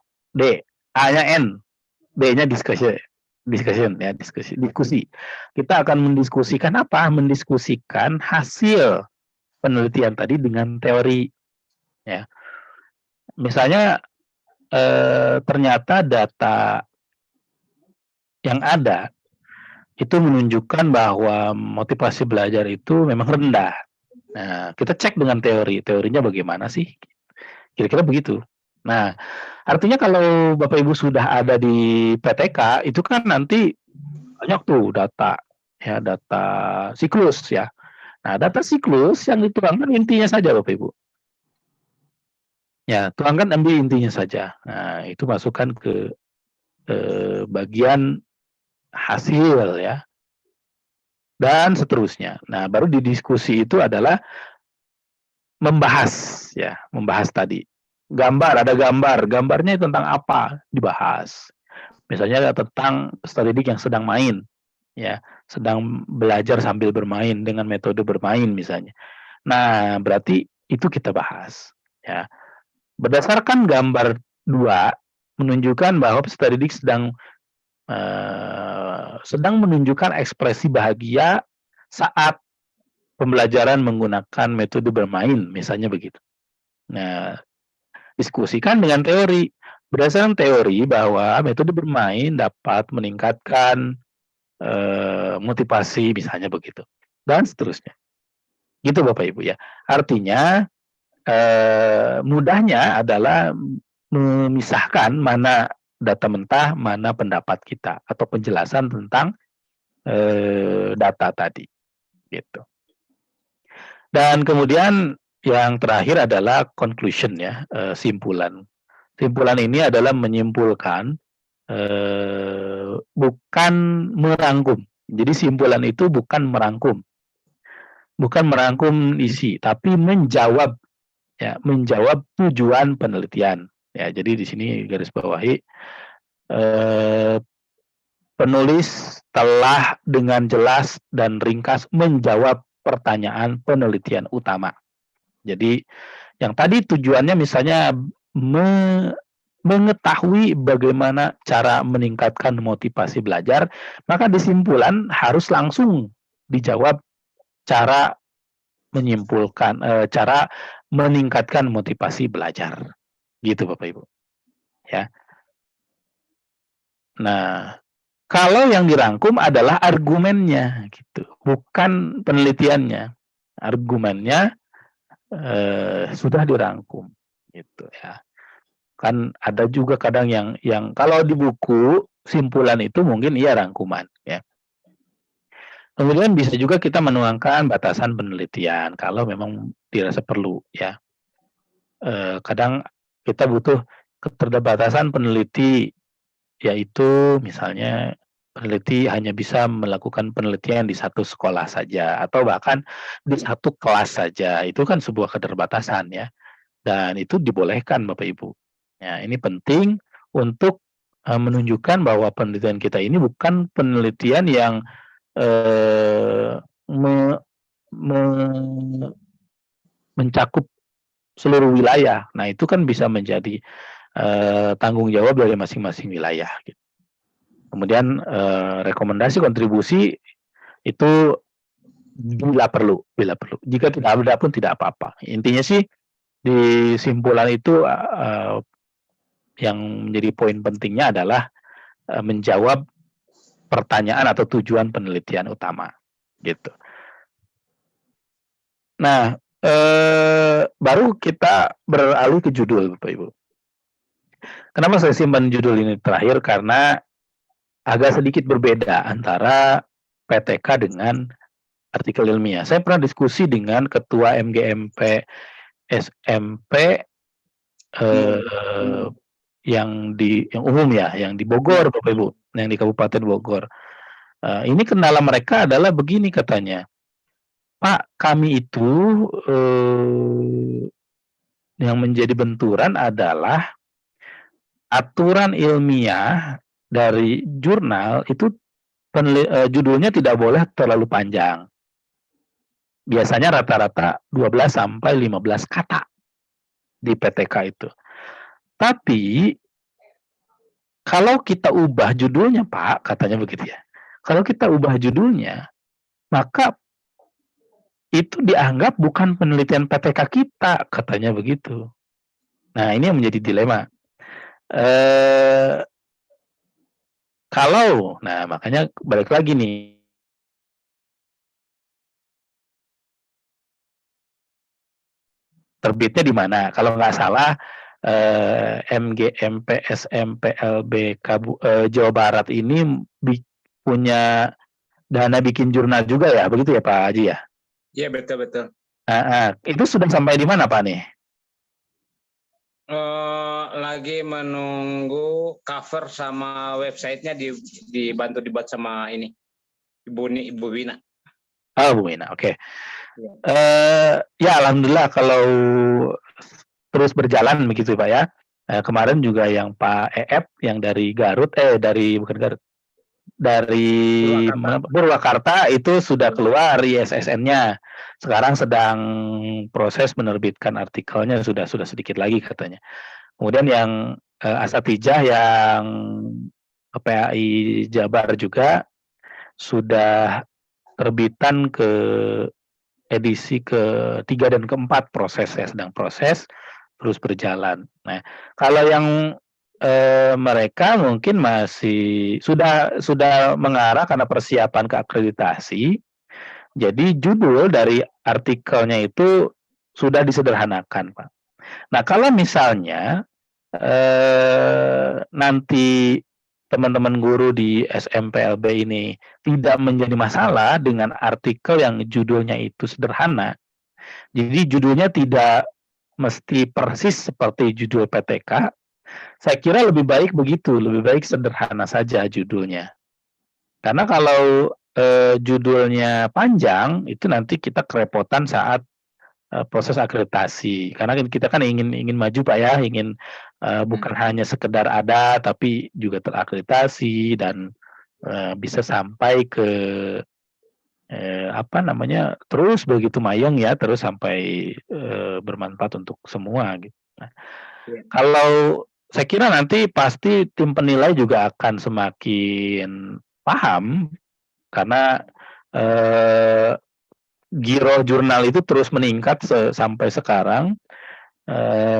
A-nya N, D-nya discussion. Ya, diskusi. Kita akan mendiskusikan apa? Mendiskusikan hasil penelitian tadi dengan teori ya. Misalnya ternyata data yang ada itu menunjukkan bahwa motivasi belajar itu memang rendah. Nah, kita cek dengan teorinya bagaimana sih? Kira-kira begitu. Nah, artinya kalau Bapak Ibu sudah ada di PTK, itu kan nanti banyak tuh data, ya, data siklus ya. Nah, data siklus yang dituangkan intinya saja Bapak Ibu. Ya, tuangkan, ambil intinya saja. Nah, itu masukkan ke bagian hasil ya, dan seterusnya. Nah, baru di diskusi itu adalah membahas ya, membahas tadi. Ada gambarnya tentang apa dibahas. Misalnya tentang peserta didik yang sedang main ya, sedang belajar sambil bermain dengan metode bermain misalnya. Nah, berarti itu kita bahas, ya. Berdasarkan gambar 2 menunjukkan bahwa peserta didik sedang menunjukkan ekspresi bahagia saat pembelajaran menggunakan metode bermain, misalnya begitu. Nah, diskusikan dengan teori. Berdasarkan teori bahwa metode bermain dapat meningkatkan motivasi, misalnya begitu, dan seterusnya. Gitu Bapak Ibu ya. Artinya mudahnya adalah memisahkan mana data mentah, mana pendapat kita atau penjelasan tentang data tadi, gitu. Dan kemudian yang terakhir adalah conclusion ya, simpulan. Simpulan ini adalah menyimpulkan, bukan merangkum. Jadi simpulan itu bukan merangkum isi, tapi menjawab ya, menjawab tujuan penelitian. Ya, jadi di sini garis bawahi, penulis telah dengan jelas dan ringkas menjawab pertanyaan penelitian utama. Jadi yang tadi tujuannya misalnya mengetahui bagaimana cara meningkatkan motivasi belajar, maka di simpulan harus langsung dijawab cara menyimpulkan, cara meningkatkan motivasi belajar. Gitu Bapak Ibu. Ya. Nah, kalau yang dirangkum adalah argumennya gitu, bukan penelitiannya. Argumennya sudah dirangkum gitu ya. Kan ada juga kadang yang kalau di buku simpulan itu mungkin iya rangkuman ya. Kemudian bisa juga kita menuangkan batasan penelitian kalau memang dirasa perlu ya. Kadang kita butuh keterbatasan peneliti, yaitu misalnya peneliti hanya bisa melakukan penelitian di satu sekolah saja atau bahkan di satu kelas saja. Itu kan sebuah keterbatasan ya. Dan itu dibolehkan Bapak Ibu. Ya, ini penting untuk menunjukkan bahwa penelitian kita ini bukan penelitian yang mencakup seluruh wilayah. Nah, itu kan bisa menjadi tanggung jawab dari masing-masing wilayah. Gitu. Kemudian rekomendasi kontribusi itu bila perlu. Jika tidak ada pun tidak apa-apa. Intinya sih di simpulan itu yang menjadi poin pentingnya adalah menjawab pertanyaan atau tujuan penelitian utama. Gitu. Nah, baru kita beralih ke judul, Bapak Ibu. Kenapa saya simpan judul ini terakhir? Karena agak sedikit berbeda antara PTK dengan artikel ilmiah. Saya pernah diskusi dengan Ketua MGMP SMP yang umum ya, yang di Bogor, Bapak Ibu, yang di Kabupaten Bogor. Ini kendala mereka adalah begini katanya, Pak, kami itu yang menjadi benturan adalah aturan ilmiah dari jurnal itu judulnya tidak boleh terlalu panjang. Biasanya rata-rata 12 sampai 15 kata di PTK itu. Tapi kalau kita ubah judulnya, Pak, katanya begitu ya. Kalau kita ubah judulnya, maka itu dianggap bukan penelitian PTK kita, katanya begitu. Nah, ini yang menjadi dilema. Nah makanya balik lagi nih. Terbitnya di mana? Kalau nggak salah MGMP SMPLB Jawa Barat ini punya dana bikin jurnal juga ya, begitu ya Pak Haji ya? Iya betul. Itu sudah sampai di mana Pak nih? Lagi menunggu cover sama websitenya dibantu dibuat sama ini Ibu Wina. Oh Bu Wina, oke. Ya alhamdulillah kalau terus berjalan begitu Pak ya. Kemarin juga yang Pak EF yang dari Garut, bukan Garut, dari Purwakarta itu sudah keluar ISSN-nya. Sekarang sedang proses menerbitkan artikelnya, sudah sedikit lagi katanya. Kemudian yang Asatijah yang PAI Jabar juga sudah terbitan ke edisi ketiga dan keempat, proses ya, sedang proses terus berjalan. Nah, kalau yang mereka mungkin masih sudah mengarah karena persiapan ke akreditasi. Jadi judul dari artikelnya itu sudah disederhanakan, Pak. Nah, kalau misalnya nanti teman-teman guru di SMPLB ini tidak menjadi masalah dengan artikel yang judulnya itu sederhana. Jadi judulnya tidak mesti persis seperti judul PTK. Saya kira lebih baik begitu, lebih baik sederhana saja judulnya. Karena kalau judulnya panjang, itu nanti kita kerepotan saat proses akreditasi. Karena kita kan ingin maju Pak ya, ingin bukan hanya sekedar ada, tapi juga terakreditasi dan bisa sampai ke terus begitu mayong ya, terus sampai bermanfaat untuk semua gitu. Nah, kalau saya kira nanti pasti tim penilai juga akan semakin paham karena giro jurnal itu terus meningkat sampai sekarang.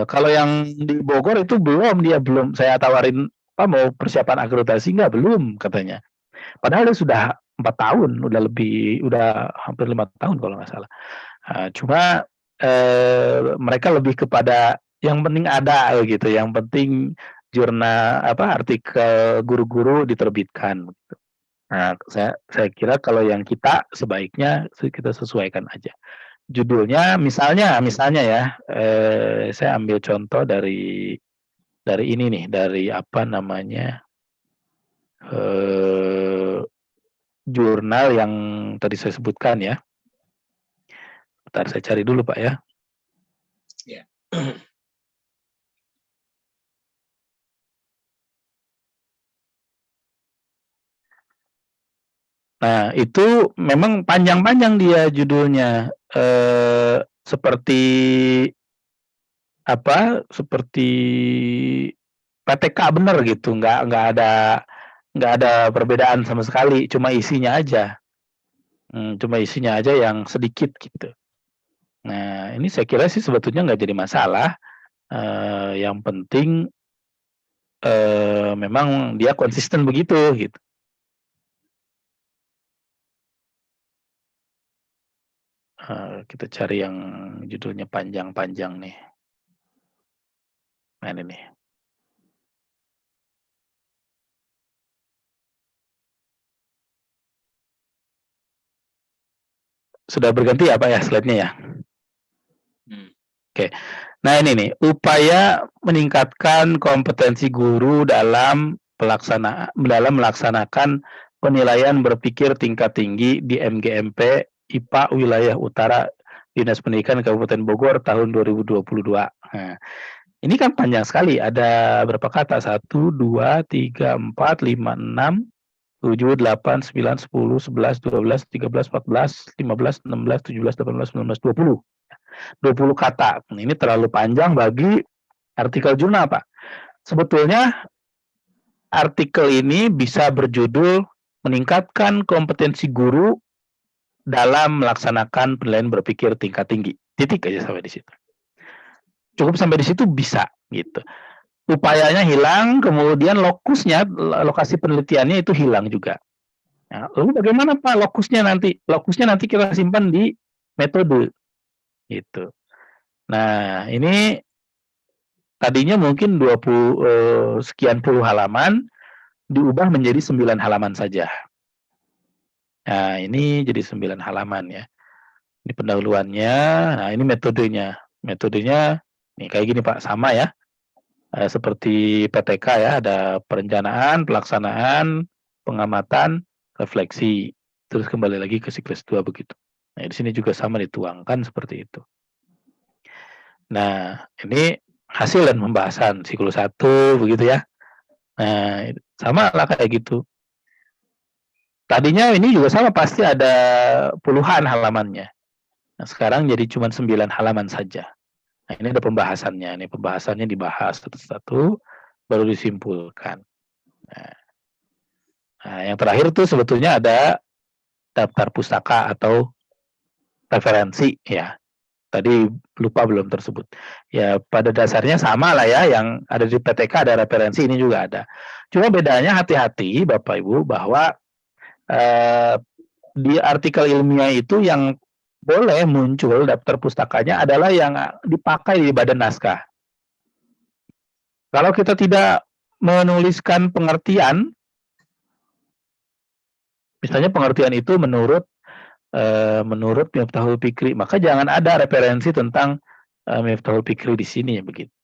Kalau yang di Bogor itu belum saya tawarin mau persiapan akreditasi nggak, belum katanya. Padahal dia sudah 4 tahun, udah hampir 5 tahun kalau nggak salah. Cuma mereka lebih kepada yang penting ada gitu, yang penting jurnal artikel guru-guru diterbitkan. Gitu. Nah, saya kira kalau yang kita sebaiknya kita sesuaikan aja. Judulnya misalnya ya, saya ambil contoh dari ini nih, dari jurnal yang tadi saya sebutkan ya. Bentar saya cari dulu Pak ya. Ya. Nah, itu memang panjang-panjang dia judulnya. Seperti PTK bener gitu, nggak ada perbedaan sama sekali, cuma isinya aja. Cuma isinya aja yang sedikit gitu. Nah, ini saya kira sih sebetulnya nggak jadi masalah. Yang penting memang dia konsisten begitu gitu. Kita cari yang judulnya panjang-panjang nih. Nah, ini nih. Sudah berganti ya Pak ya slide-nya ya? Oke. Nah, ini nih, upaya meningkatkan kompetensi guru dalam melaksanakan penilaian berpikir tingkat tinggi di MGMP IPA Wilayah Utara Dinas Pendidikan Kabupaten Bogor tahun 2022. Nah, ini kan panjang sekali, ada berapa kata? 1, 2, 3, 4, 5, 6, 7, 8, 9, 10, 11, 12, 13, 14, 15, 16, 17, 18, 19, 20. 20 kata. Ini terlalu panjang bagi artikel jurnal, Pak. Sebetulnya artikel ini bisa berjudul meningkatkan kompetensi guru dalam melaksanakan penilaian berpikir tingkat tinggi. Titik aja sampai di situ. Cukup sampai di situ bisa gitu. Upayanya hilang, kemudian lokasi penelitiannya itu hilang juga. Nah, lalu bagaimana Pak lokusnya nanti? Lokusnya nanti kita simpan di metode gitu. Nah, ini tadinya mungkin 20 sekian puluh halaman diubah menjadi 9 halaman saja. Nah, ini jadi 9 halaman ya. Ini pendahuluannya, nah ini metodenya. Metodenya nih kayak gini Pak, sama ya. Seperti PTK ya, ada perencanaan, pelaksanaan, pengamatan, refleksi. Terus kembali lagi ke siklus 2 begitu. Nah, di sini juga sama dituangkan seperti itu. Nah, ini hasil dan pembahasan siklus 1 begitu ya. Nah, sama lah kayak gitu. Tadinya ini juga sama, pasti ada puluhan halamannya. Nah, sekarang jadi cuma 9 halaman saja. Nah, ini ada pembahasannya. Ini pembahasannya dibahas satu-satu, baru disimpulkan. Nah, yang terakhir tuh sebetulnya ada daftar pustaka atau referensi ya. Tadi lupa belum tersebut. Ya pada dasarnya sama lah ya, yang ada di PTK ada referensi, ini juga ada. Cuma bedanya hati-hati Bapak Ibu bahwa di artikel ilmiah itu yang boleh muncul daftar pustakanya adalah yang dipakai di badan naskah. Kalau kita tidak menuliskan pengertian, misalnya pengertian itu menurut Miftahul Fikri, maka jangan ada referensi tentang Miftahul Fikri di sini begitu.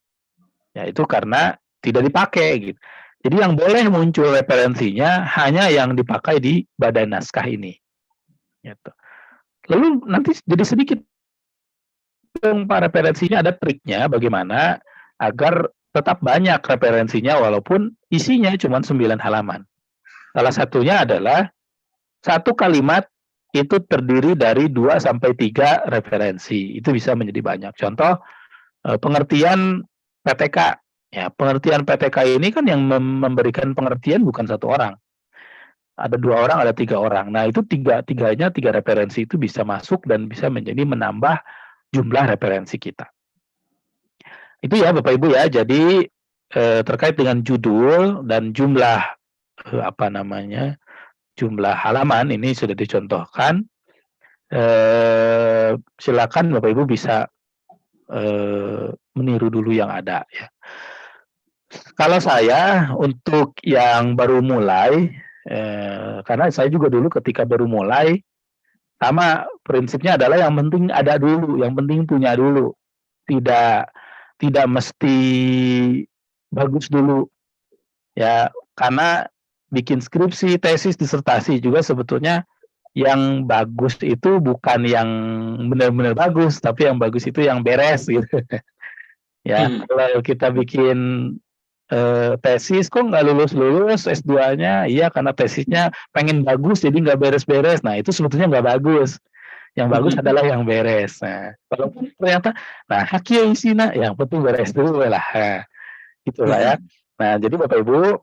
Ya itu karena tidak dipakai gitu. Jadi yang boleh muncul referensinya hanya yang dipakai di badan naskah ini. Gitu. Lalu nanti jadi sedikit Pak referensinya, ada triknya bagaimana agar tetap banyak referensinya walaupun isinya cuma 9 halaman. Salah satunya adalah satu kalimat itu terdiri dari 2 sampai 3 referensi. Itu bisa menjadi banyak. Contoh pengertian PTK. Ya, pengertian PTK ini kan yang memberikan pengertian bukan satu orang. Ada 2 orang, ada 3 orang. Nah, itu tiga referensi itu bisa masuk dan bisa menjadi menambah jumlah referensi kita. Itu ya Bapak Ibu ya. Jadi terkait dengan judul dan jumlah jumlah halaman ini sudah dicontohkan. Silakan Bapak Ibu bisa meniru dulu yang ada ya. Kalau saya untuk yang baru mulai, karena saya juga dulu ketika baru mulai, sama prinsipnya adalah yang penting ada dulu, yang penting punya dulu. Tidak mesti bagus dulu. Ya, karena bikin skripsi, tesis, disertasi juga sebetulnya yang bagus itu bukan yang benar-benar bagus, tapi yang bagus itu yang beres gitu. Ya, kalau kita bikin tesis kok nggak lulus S2-nya, iya karena tesisnya pengen bagus jadi nggak beres-beres. Nah itu sebetulnya nggak bagus. Yang bagus adalah yang beres. Nah, kalau ternyata, nah haknya isina, yang penting beres dulu lah. Nah, itulah ya. Nah jadi Bapak Ibu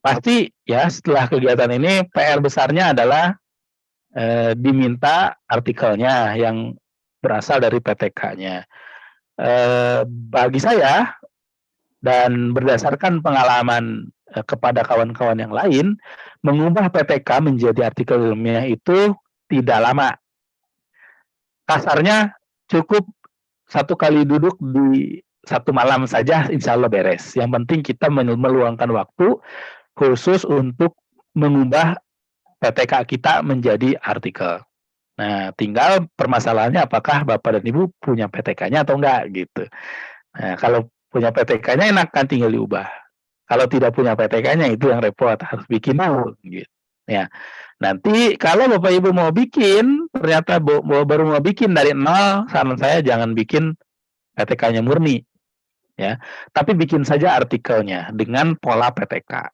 pasti ya setelah kegiatan ini PR besarnya adalah diminta artikelnya yang berasal dari PTK-nya. Bagi saya dan berdasarkan pengalaman kepada kawan-kawan yang lain, mengubah PTK menjadi artikel ilmiah itu tidak lama. Kasarnya cukup 1 kali duduk di 1 malam saja, insya Allah beres. Yang penting kita meluangkan waktu khusus untuk mengubah PTK kita menjadi artikel. Nah, tinggal permasalahannya apakah Bapak dan Ibu punya PTK-nya atau enggak gitu. Nah, kalau punya PTK-nya enak kan tinggal diubah. Kalau tidak punya PTK-nya itu yang repot, harus bikin dulu gitu. Ya. Nanti kalau Bapak Ibu mau bikin, ternyata baru mau bikin dari nol, saran saya jangan bikin PTK-nya murni. Ya. Tapi bikin saja artikelnya dengan pola PTK.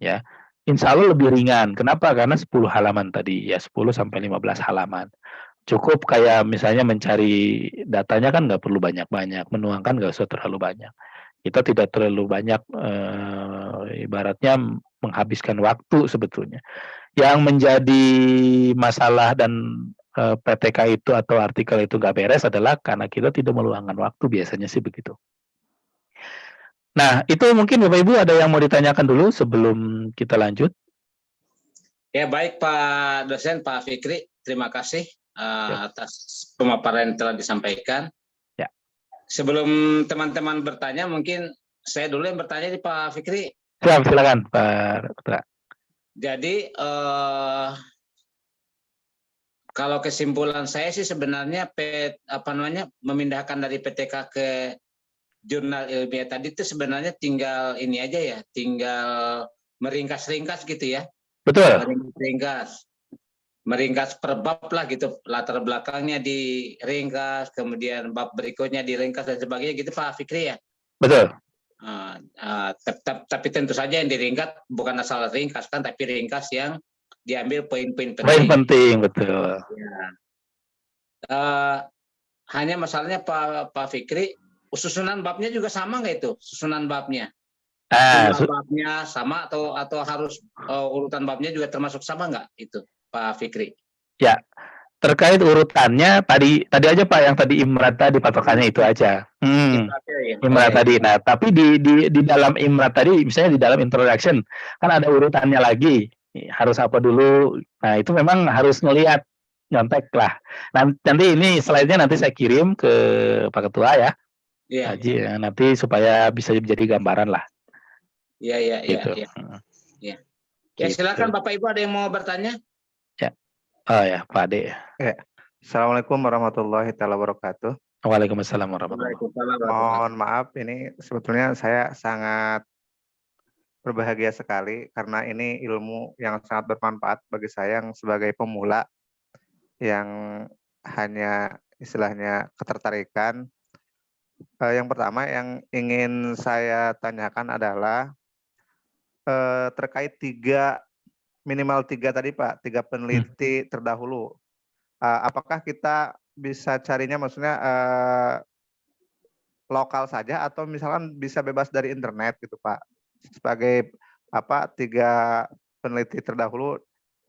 Ya. Insya Allah lebih ringan. Kenapa? Karena 10 halaman tadi, ya 10 sampai 15 halaman. Cukup kayak misalnya mencari datanya kan nggak perlu banyak-banyak, menuangkan nggak usah terlalu banyak. Kita tidak terlalu banyak ibaratnya menghabiskan waktu sebetulnya. Yang menjadi masalah dan PTK itu atau artikel itu nggak beres adalah karena kita tidak meluangkan waktu, biasanya sih begitu. Nah, itu mungkin Bapak Ibu ada yang mau ditanyakan dulu sebelum kita lanjut? Ya baik Pak dosen, Pak Fikri, terima kasih atas pemaparan yang telah disampaikan. Ya. Sebelum teman-teman bertanya, mungkin saya dulu yang bertanya nih Pak Fikri. Silakan Pak Putra. Jadi kalau kesimpulan saya sih sebenarnya memindahkan dari PTK ke jurnal ilmiah tadi itu sebenarnya tinggal ini aja ya, tinggal meringkas-ringkas gitu ya. Betul. Meringkas per bab lah gitu, latar belakangnya diringkas, kemudian bab berikutnya diringkas dan sebagainya gitu Pak Fikri ya. Betul. Tapi tentu saja yang diringkas bukan asal ringkaskan, tapi ringkas yang diambil poin-poin Poin penting. penting, betul. Ya. Hanya masalahnya Pak Fikri, susunan babnya juga sama nggak itu? Susunan babnya, jumlah babnya sama atau harus urutan babnya juga termasuk sama nggak itu, Pak Fikri? Ya, terkait urutannya tadi aja Pak, yang tadi Imrat tadi patokannya itu aja. Imrat tadi. Nah, tapi di dalam Imrat tadi, misalnya di dalam introduction kan ada urutannya lagi. Harus apa dulu? Nah, itu memang harus ngelihat, nyontek lah. Nanti ini slide-nya nanti saya kirim ke Pak Ketua ya. Iya. Haji, ya, nanti supaya bisa jadi gambaran lah. Iya. Gitu. Ya, silakan Bapak Ibu, ada yang mau bertanya? Ya. Oh ya, Pak Ade. Ya. Assalamualaikum warahmatullahi wabarakatuh. Waalaikumsalam warahmatullahi wabarakatuh. Mohon maaf, ini sebetulnya saya sangat berbahagia sekali karena ini ilmu yang sangat bermanfaat bagi saya yang sebagai pemula yang hanya istilahnya ketertarikan. Yang pertama yang ingin saya tanyakan adalah terkait minimal tiga tadi Pak, 3 peneliti terdahulu. Apakah kita bisa carinya maksudnya lokal saja atau misalkan bisa bebas dari internet gitu Pak? Sebagai 3 peneliti terdahulu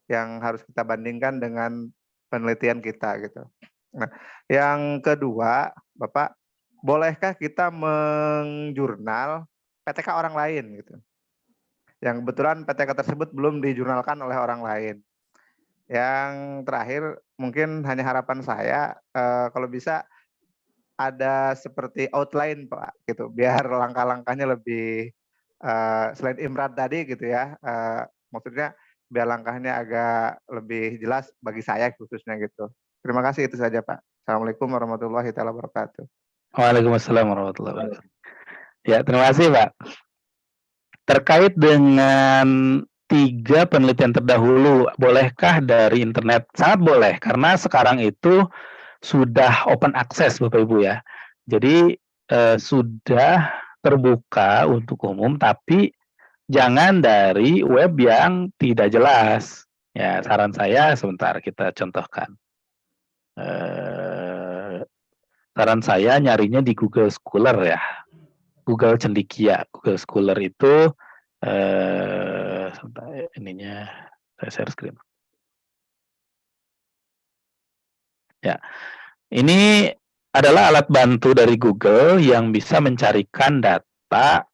yang harus kita bandingkan dengan penelitian kita gitu. Nah, yang kedua, Bapak, bolehkah kita menjurnal PTK orang lain gitu? Yang kebetulan PTK tersebut belum dijurnalkan oleh orang lain. Yang terakhir, mungkin hanya harapan saya kalau bisa ada seperti outline Pak gitu, biar langkah-langkahnya lebih selain Imrat tadi gitu ya, maksudnya biar langkahnya agak lebih jelas bagi saya khususnya gitu. Terima kasih, itu saja Pak. Assalamualaikum warahmatullahi wabarakatuh. Waalaikumsalam warahmatullahi wabarakatuh. Ya, terima kasih Pak. Terkait dengan 3 penelitian terdahulu, bolehkah dari internet? Sangat boleh, karena sekarang itu sudah open access Bapak Ibu ya. Jadi sudah terbuka untuk umum, tapi jangan dari web yang tidak jelas. Ya, saran saya sebentar kita contohkan. Saran saya nyarinya di Google Scholar ya. Google Cendikia. Google Scholar itu sebentar, ininya saya share screen. Ya. Ini adalah alat bantu dari Google yang bisa mencarikan data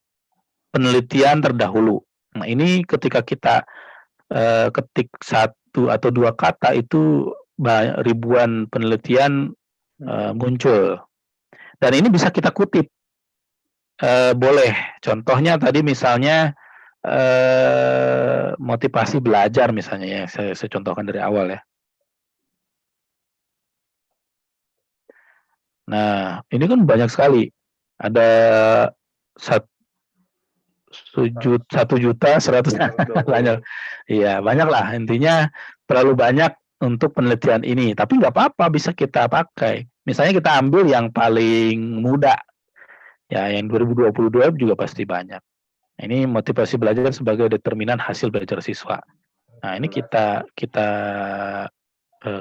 penelitian terdahulu. Nah, ini ketika kita ketik 1 atau 2 kata itu ribuan penelitian muncul. Dan ini bisa kita kutip. Boleh. Contohnya tadi misalnya motivasi belajar misalnya ya, saya contohkan dari awal ya. Nah, ini kan banyak sekali. Ada 1.100.000 banyak. Iya, banyak lah. Intinya terlalu banyak untuk penelitian ini. Tapi nggak apa-apa, bisa kita pakai. Misalnya kita ambil yang paling muda. Ya, yang 2022 juga pasti banyak. Ini motivasi belajar sebagai determinan hasil belajar siswa. Nah, ini kita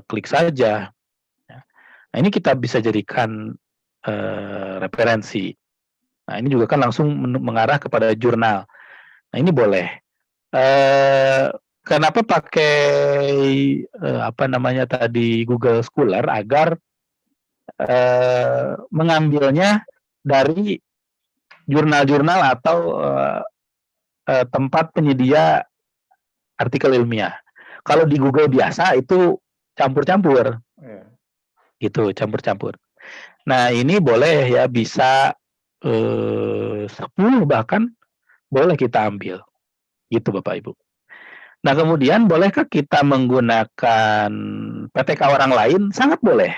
klik saja. Nah, ini kita bisa jadikan referensi. Nah, ini juga kan langsung mengarah kepada jurnal. Nah, ini boleh. Kenapa pakai tadi Google Scholar? Agar mengambilnya dari jurnal-jurnal atau tempat penyedia artikel ilmiah. Kalau di Google biasa itu campur-campur. Gitu, campur-campur. Nah, ini boleh ya, bisa 10 bahkan boleh kita ambil. Gitu Bapak Ibu. Nah, kemudian bolehkah kita menggunakan PTK orang lain? Sangat boleh.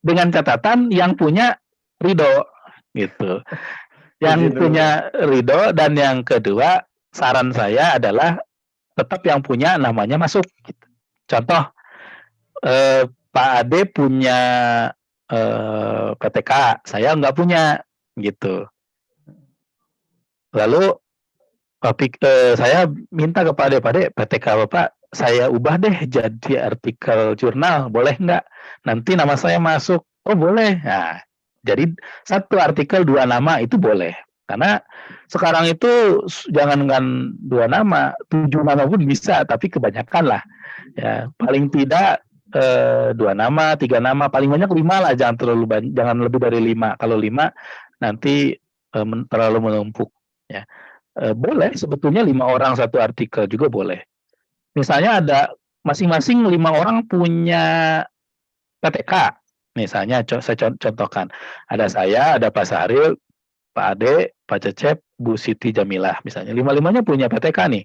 Dengan catatan yang punya ridho gitu. Yang punya ridho, dan yang kedua saran saya adalah tetap yang punya namanya masuk gitu. Contoh Pak Ade punya PTK, saya nggak punya gitu. Lalu saya minta kepada PTK Bapak, saya ubah deh jadi artikel jurnal, boleh nggak? Nanti nama saya masuk. Oh boleh. Nah, jadi satu artikel 2 nama itu boleh. Karena sekarang itu jangankan 2 nama, 7 nama pun bisa, tapi kebanyakan lah. Ya, paling tidak 2 nama, 3 nama, paling banyak 5 lah, jangan lebih dari 5. Kalau 5 nanti terlalu menumpuk. Ya. Boleh sebetulnya 5 orang satu artikel juga boleh. Misalnya ada masing-masing 5 orang punya PTK. Misalnya saya contohkan, ada saya, ada Pak Sahril, Pak Ade, Pak Cecep, Bu Siti Jamilah misalnya. 5-5-nya punya PTK nih.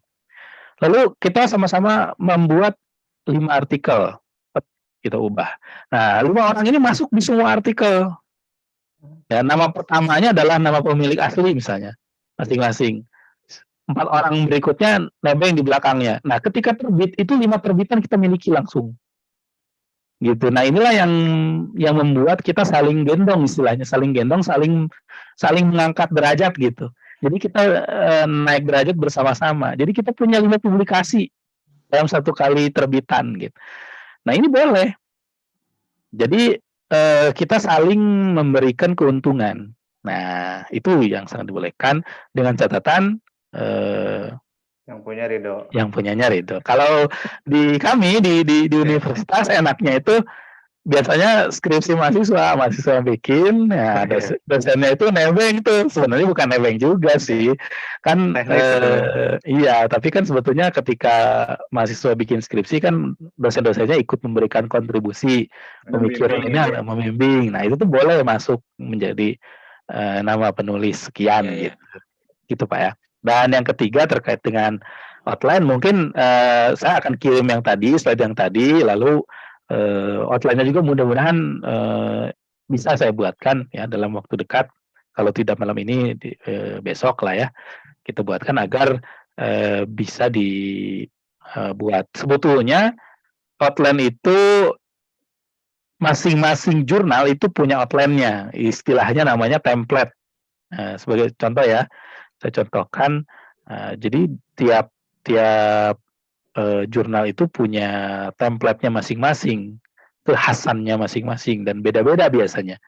Lalu kita sama-sama membuat 5 artikel. Kita ubah. Nah, 5 orang ini masuk di semua artikel. Ya, nama pertamanya adalah nama pemilik asli misalnya, masing-masing. 4 orang berikutnya nebeng di belakangnya. Nah, ketika terbit itu 5 terbitan kita miliki langsung. Gitu. Nah, inilah yang membuat kita saling gendong istilahnya, saling gendong, saling mengangkat derajat gitu. Jadi kita naik derajat bersama-sama. Jadi kita punya 5 publikasi dalam 1 kali terbitan gitu. Nah, ini boleh. Jadi kita saling memberikan keuntungan. Nah, itu yang sangat dibolehkan dengan catatan yang punya ridho. Yang punyanya ridho. Kalau di kami di universitas enaknya itu biasanya skripsi mahasiswa bikin, ya dosennya itu nebeng tuh. Sebenarnya bukan nebeng juga sih, kan iya. Tapi kan sebetulnya ketika mahasiswa bikin skripsi kan dosen-dosennya ikut memberikan kontribusi pemikiran ini, membimbing. Nah itu tuh boleh masuk menjadi nama penulis sekian gitu Pak ya. Dan yang ketiga terkait dengan outline, mungkin saya akan kirim yang tadi, slide yang tadi, lalu outline-nya juga mudah-mudahan bisa saya buatkan ya dalam waktu dekat. Kalau tidak malam ini, besok lah ya, kita buatkan agar bisa dibuat. Sebetulnya outline itu masing-masing jurnal itu punya outline-nya, istilahnya namanya template. Sebagai contoh ya, saya contohkan, jadi tiap jurnal itu punya template-nya masing-masing, kekhasannya masing-masing dan beda-beda biasanya.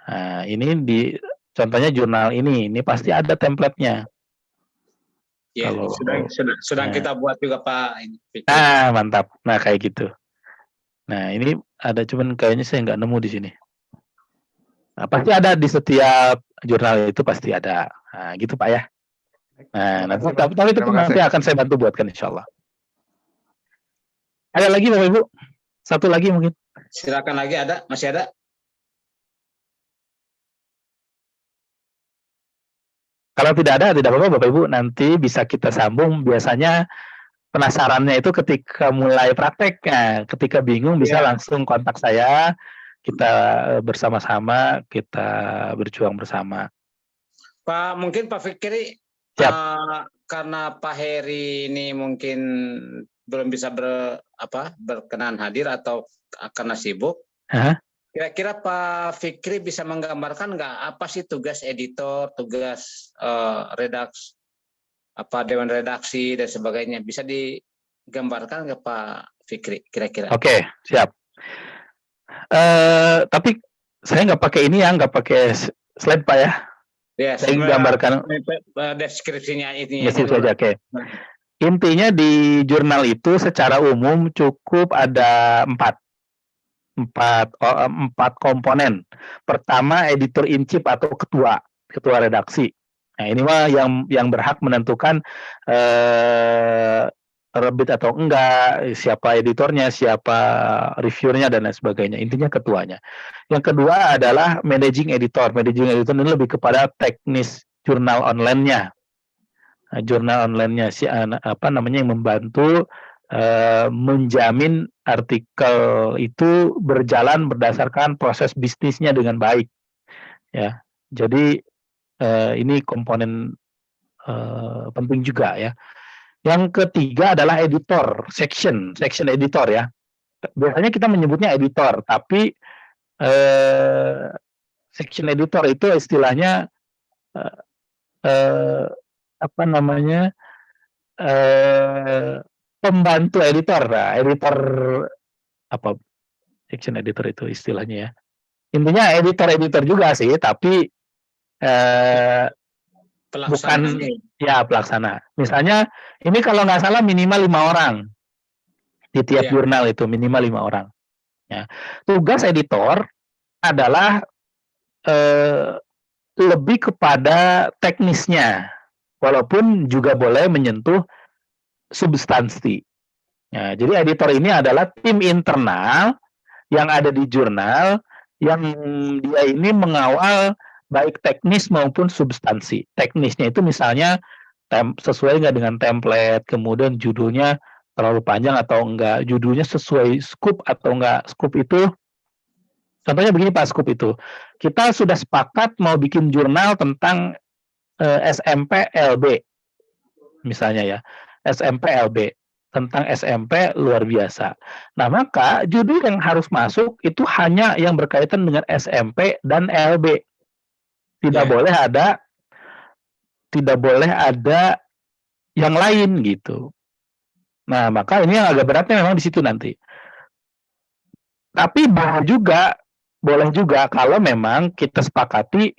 Nah, ini contohnya jurnal ini pasti ada template-nya. Ya, sedang kita buat juga Pak. Mantap. Nah, kayak gitu. Nah, ini ada, cuman kayaknya saya nggak nemu di sini. Nah, pasti ada di setiap jurnal itu pasti ada. Nah, gitu Pak ya. Nah, tapi itu nanti akan saya bantu buatkan insya Allah. Ada lagi Bapak Ibu? Satu lagi mungkin. Silakan lagi, masih ada? Kalau tidak ada, tidak apa-apa Bapak Ibu, nanti bisa kita sambung. Biasanya penasarannya itu ketika mulai praktek, ketika bingung bisa langsung kontak saya, kita bersama-sama, kita berjuang bersama. Pak, mungkin Pak Fikri, karena Pak Heri ini mungkin belum bisa berkenan hadir atau karena sibuk. Kira-kira Pak Fikri bisa menggambarkan nggak apa sih tugas editor, tugas redaksi, dewan redaksi dan sebagainya, bisa digambarkan nggak Pak Fikri kira-kira? Oke, siap. Tapi saya nggak pakai ini ya, nggak pakai slide Pak ya. Saya gambarkan deskripsinya ini. Oke. Intinya di jurnal itu secara umum cukup ada 4 komponen. Pertama, editor in chief atau ketua redaksi. Nah, ini mah yang berhak menentukan terbit atau enggak, siapa editornya, siapa reviewernya dan lain sebagainya. Intinya ketuanya. Yang kedua adalah managing editor. Managing editor ini lebih kepada teknis jurnal online-nya. Jurnal online-nya yang membantu menjamin artikel itu berjalan berdasarkan proses bisnisnya dengan baik, ya. Jadi ini komponen penting juga ya. Yang ketiga adalah editor, section editor ya. Biasanya kita menyebutnya editor, tapi section editor itu istilahnya apa namanya, pembantu editor. Nah, editor apa, fiction editor itu istilahnya ya. Intinya editor-editor juga sih, tapi bukan Pelaksananya. ya pelaksana. Misalnya ini kalau nggak salah minimal 5 orang di tiap Ya. jurnal itu, minimal 5 orang. Ya. Tugas editor adalah lebih kepada teknisnya, walaupun juga boleh menyentuh substansi. Ya, jadi editor ini adalah tim internal yang ada di jurnal yang dia ini mengawal baik teknis maupun substansi. Teknisnya itu misalnya sesuai nggak dengan template, kemudian judulnya terlalu panjang atau enggak, judulnya sesuai scoop atau enggak. Scoop itu contohnya begini Pak, scoop itu. Kita sudah sepakat mau bikin jurnal tentang SMP LB misalnya ya. SMP LB tentang SMP luar biasa. Nah, maka judul yang harus masuk itu hanya yang berkaitan dengan SMP dan LB. Tidak boleh ada yang lain gitu. Nah, maka ini yang agak beratnya memang di situ nanti. Tapi boleh juga kalau memang kita sepakati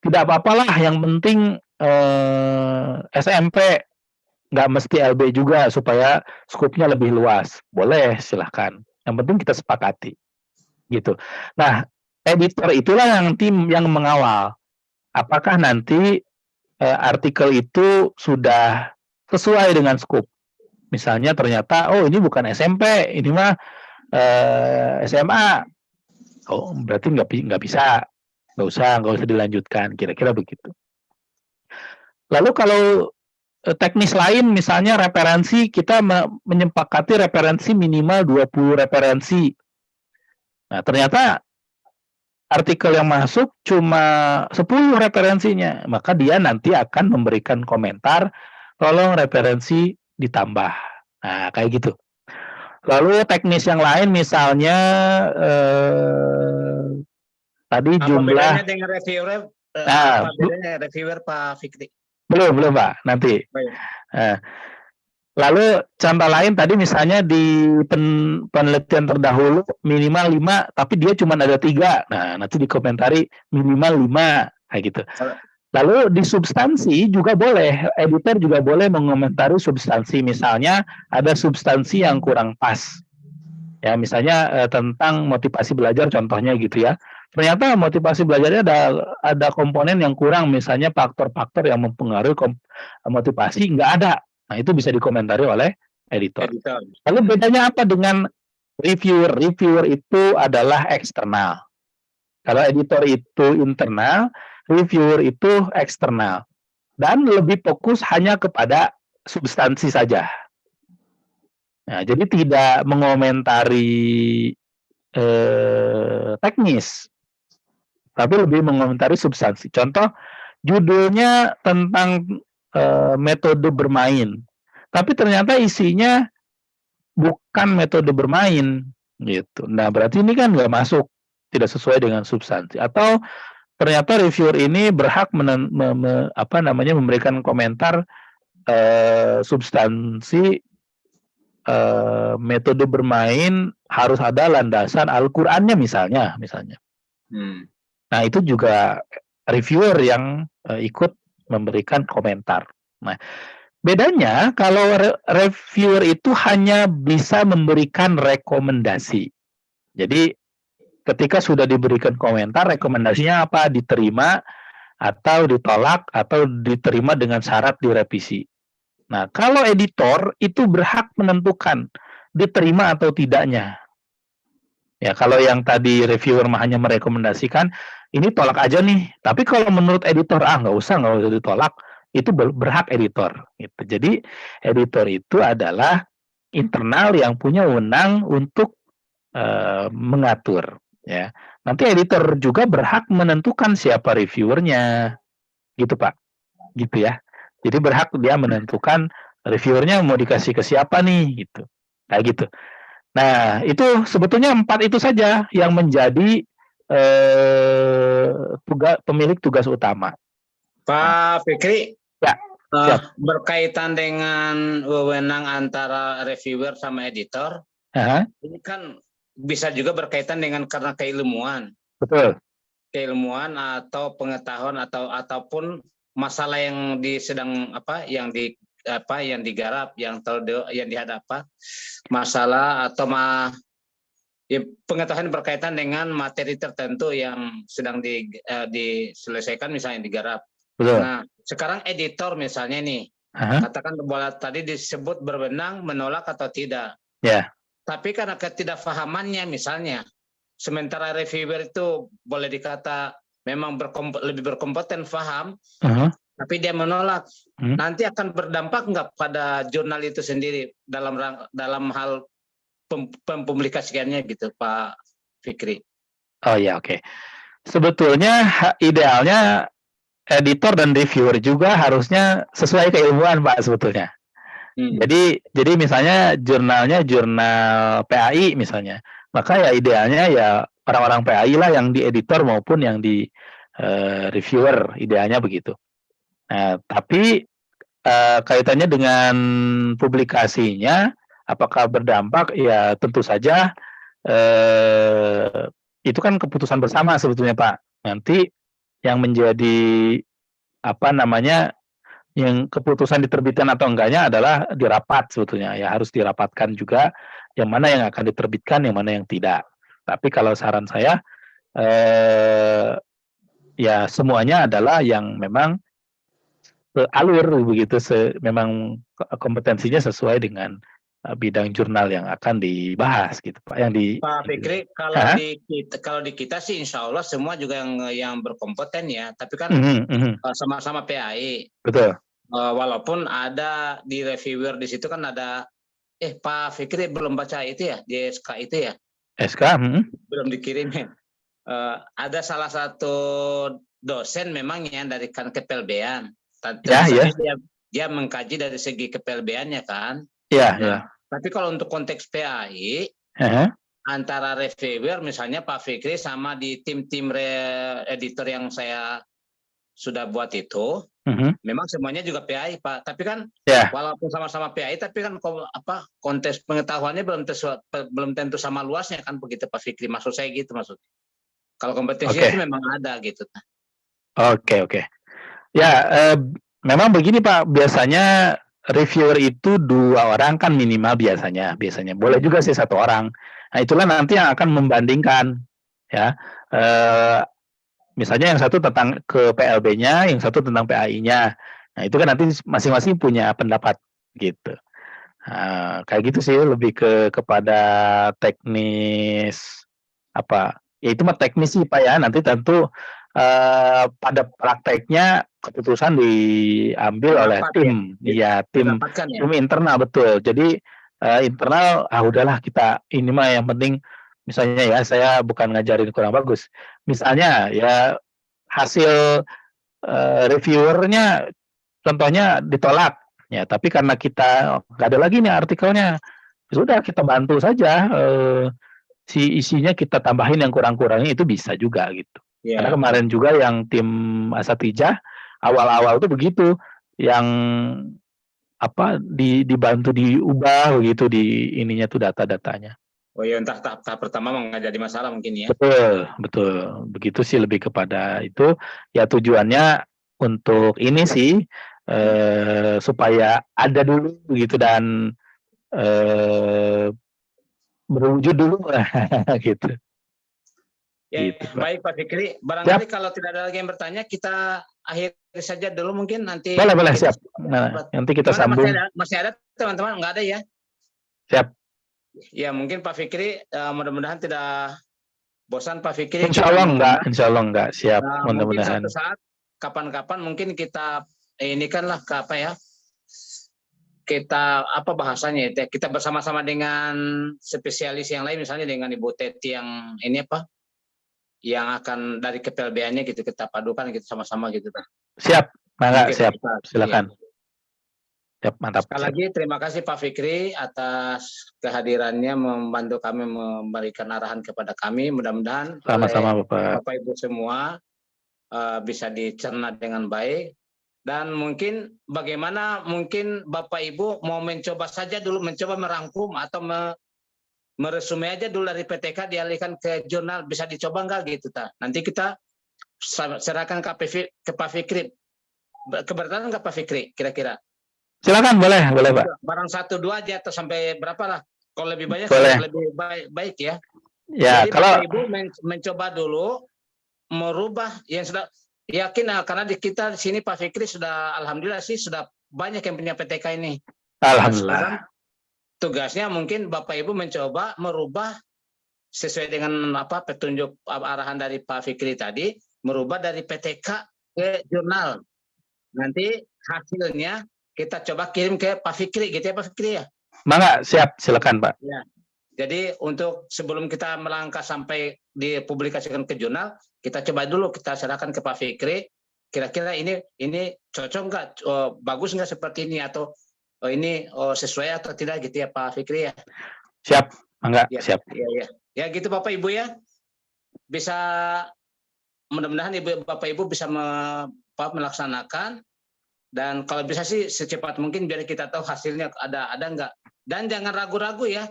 tidak apa-apalah, yang penting SMP, nggak mesti LB juga supaya skupnya lebih luas. Boleh, silahkan. Yang penting kita sepakati. Gitu. Nah, editor itulah yang tim yang mengawal. Apakah nanti artikel itu sudah sesuai dengan skup. Misalnya ternyata, oh ini bukan SMP, ini mah SMA. Oh, berarti nggak bisa. Nggak usah dilanjutkan. Kira-kira begitu. Lalu kalau teknis lain, misalnya referensi, kita menyepakati referensi minimal 20 referensi. Nah, ternyata artikel yang masuk cuma 10 referensinya, maka dia nanti akan memberikan komentar, tolong referensi ditambah. Nah, kayak gitu. Lalu teknis yang lain misalnya tadi Apa jumlah. bedanya dengan reviewer? Apa bedanya reviewer Pak Fikri? Belum Pak, nanti. Lalu contoh lain tadi misalnya di penelitian terdahulu minimal 5, tapi dia cuma ada 3. Nah, nanti dikomentari minimal 5, kayak gitu. Lalu di substansi juga boleh, editor juga boleh mengomentari substansi. Misalnya ada substansi yang kurang pas. Ya, misalnya tentang motivasi belajar contohnya gitu ya. Ternyata motivasi belajarnya ada komponen yang kurang, misalnya faktor-faktor yang mempengaruhi motivasi nggak ada. Nah, itu bisa dikomentari oleh editor. Lalu bedanya apa dengan reviewer? Reviewer itu adalah eksternal. Kalau editor itu internal, reviewer itu eksternal. Dan lebih fokus hanya kepada substansi saja. Nah, jadi tidak mengomentari teknis, tapi lebih mengomentari substansi. Contoh, judulnya tentang metode bermain, tapi ternyata isinya bukan metode bermain, gitu. Nah, berarti ini kan nggak masuk, tidak sesuai dengan substansi. Atau ternyata reviewer ini berhak memberikan komentar substansi metode bermain harus ada landasan Al-Qur'annya misalnya. Nah, itu juga reviewer yang ikut memberikan komentar. Nah, bedanya kalau reviewer itu hanya bisa memberikan rekomendasi. Jadi ketika sudah diberikan komentar, rekomendasinya apa? Diterima atau ditolak atau diterima dengan syarat direvisi. Nah, kalau editor itu berhak menentukan diterima atau tidaknya. Ya, kalau yang tadi reviewer hanya merekomendasikan, ini tolak aja nih. Tapi kalau menurut editor, nggak usah ditolak, itu berhak editor. Gitu. Jadi, editor itu adalah internal yang punya wewenang untuk mengatur. Ya, nanti editor juga berhak menentukan siapa reviewernya, gitu Pak. Gitu ya. Jadi berhak dia menentukan reviewernya mau dikasih ke siapa nih, gitu. Kayak gitu. Nah, itu sebetulnya 4 itu saja yang menjadi pemilik tugas utama. Pak Fikri, ya. Siap. Berkaitan dengan wewenang antara reviewer sama editor, Aha, ini kan bisa juga berkaitan dengan karena keilmuan betul. atau pengetahuan ataupun masalah yang yang digarap, yang dihadap, masalah atau pengetahuan berkaitan dengan materi tertentu yang sedang diselesaikan, misalnya digarap. Betul. Nah, sekarang editor misalnya nih, Aha, katakan tadi disebut berwenang, menolak atau tidak. ya. Tapi karena ketidakfahamannya misalnya, sementara reviewer itu boleh dikata memang lebih berkompeten, paham, Aha, tapi dia menolak. hmm. Nanti akan berdampak nggak pada jurnal itu sendiri dalam hal pempublikasiannya gitu, Pak Fikri? Oh ya, oke. Sebetulnya idealnya editor dan reviewer juga harusnya sesuai keilmuan, Pak, sebetulnya. Jadi misalnya jurnalnya jurnal PAI misalnya, maka ya idealnya ya orang-orang PAI lah yang di editor maupun yang di reviewer, idealnya begitu. Nah, tapi kaitannya dengan publikasinya, apakah berdampak? Ya tentu saja itu kan keputusan bersama sebetulnya, Pak. Nanti yang menjadi apa namanya, yang keputusan diterbitkan atau enggaknya adalah di rapat sebetulnya. Ya harus dirapatkan juga yang mana yang akan diterbitkan, yang mana yang tidak. Tapi kalau saran saya ya semuanya adalah yang memang alur begitu, memang kompetensinya sesuai dengan bidang jurnal yang akan dibahas gitu, Pak. Pak Fikri, Hah? kalau di kita sih insya Allah semua juga yang berkompeten ya, tapi kan sama-sama PAI. Betul. Walaupun ada di reviewer di situ kan ada, Pak Fikri belum baca itu ya, di SK itu ya? SK? Belum dikirimin. Ada salah satu dosen memang ya dari kan KPLB-an. Tentu saja dia mengkaji dari segi KPLB-annya kan. Iya. Tapi kalau untuk konteks PAI, antara reviewer misalnya Pak Fikri sama di tim-tim editor yang saya sudah buat itu, memang semuanya juga PAI, Pak. Tapi kan walaupun sama-sama PAI, tapi kan konteks pengetahuannya belum tentu sama luasnya kan, begitu Pak Fikri. Maksud saya gitu maksudnya. Kalau kompetensinya sih memang ada gitu. Oke. Ya, memang begini Pak, biasanya reviewer itu 2 orang kan minimal biasanya. Boleh juga sih 1 orang. Nah, itulah nanti yang akan membandingkan ya. Misalnya yang satu tentang ke PLB-nya, yang satu tentang PAI-nya. Nah, itu kan nanti masing-masing punya pendapat gitu. Kayak gitu sih, lebih kepada teknis ya itu mah teknis sih Pak ya. Nanti tentu pada prakteknya keputusan diambil oleh tim, tim internal, betul. Jadi internal, udahlah kita ini mah yang penting, misalnya ya, saya bukan ngajarin kurang bagus. Misalnya ya hasil reviewernya contohnya ditolak, ya tapi karena kita nggak ada lagi nih artikelnya, sudah kita bantu saja, si isinya kita tambahin yang kurang-kurangnya, itu bisa juga gitu. Karena kemarin juga yang tim Asatijah awal-awal tuh begitu, yang dibantu diubah begitu di ininya tuh data-datanya. Oh ya, entah tahap pertama nggak jadi masalah mungkin ya. Betul. Begitu sih, lebih kepada itu. Ya tujuannya untuk ini sih, supaya ada dulu begitu dan berwujud dulu gitu. Ya, gitu, baik Pak Fikri. Barangkali kalau tidak ada lagi yang bertanya, kita akhiri saja dulu mungkin nanti. Boleh, siap. Nah, nanti kita sambung. Masih ada teman-teman? Nggak ada ya? Siap. Ya, mungkin Pak Fikri, mudah-mudahan tidak bosan Pak Fikri. Insya Allah enggak. Siap, mudah-mudahan. Mungkin suatu saat, kapan-kapan mungkin kita ini kan lah kita bahasanya ya, kita bersama-sama dengan spesialis yang lain, misalnya dengan Ibu Teti yang ini yang akan dari KPLB-nya gitu, kita padukan gitu sama-sama gitu. Siap, siap. Silakan. Siap, mantap. Sekali lagi terima kasih Pak Fikri atas kehadirannya, membantu kami memberikan arahan kepada kami. Mudah-mudahan sama-sama Bapak Ibu semua bisa dicerna dengan baik. Dan mungkin bagaimana mungkin Bapak Ibu mau mencoba saja dulu, mencoba merangkum atau meresume aja dulu dari PTK dialihkan ke jurnal, bisa dicoba nggak gitu ta? Nanti kita serahkan ke Pak Fikri. Keberatan nggak Pak Fikri kira-kira? Silakan, boleh Pak. Barang 1-2 aja atau sampai berapa lah? Kalau lebih banyak Boleh. lebih baik ya. Ya, jadi kalau Bapak Ibu mencoba dulu merubah yang sudah yakin, karena kita di sini Pak Fikri sudah alhamdulillah sih sudah banyak yang punya PTK ini. Nah, sekarang alhamdulillah. tugasnya mungkin Bapak Ibu mencoba merubah sesuai dengan petunjuk arahan dari Pak Fikri tadi, merubah dari PTK ke jurnal. Nanti hasilnya kita coba kirim ke Pak Fikri gitu ya Pak Fikri ya. Mangga, siap, silakan Pak. Ya. Jadi untuk sebelum kita melangkah sampai dipublikasikan ke jurnal, kita coba dulu kita serahkan ke Pak Fikri. Kira-kira ini cocok nggak, bagus nggak seperti ini, atau ini sesuai atau tidak gitu ya Pak Fikri ya. Siap, mangga, ya, siap. Ya gitu Bapak Ibu ya. Bisa mudah-mudahan Bapak Ibu bisa melaksanakan, dan kalau bisa sih secepat mungkin biar kita tahu hasilnya ada nggak. Dan jangan ragu-ragu ya.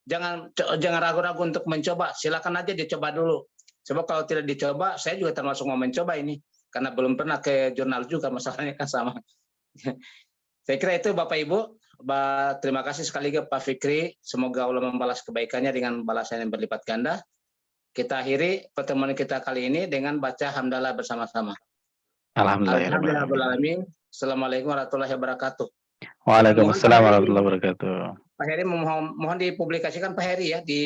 Jangan ragu-ragu untuk mencoba. Silakan aja dicoba dulu. Sebab kalau tidak dicoba, saya juga termasuk mau mencoba ini, karena belum pernah ke jurnal juga, masalahnya kan sama. Saya kira itu Bapak Ibu. Terima kasih sekali ke Pak Fikri. Semoga Allah membalas kebaikannya dengan balasan yang berlipat ganda. Kita akhiri pertemuan kita kali ini dengan baca hamdalah bersama-sama. Alhamdulillahirrahmanirrahim. Assalamualaikum warahmatullahi wabarakatuh. Waalaikumsalam warahmatullahi wabarakatuh. Pak Heri mohon dipublikasikan Pak Heri ya di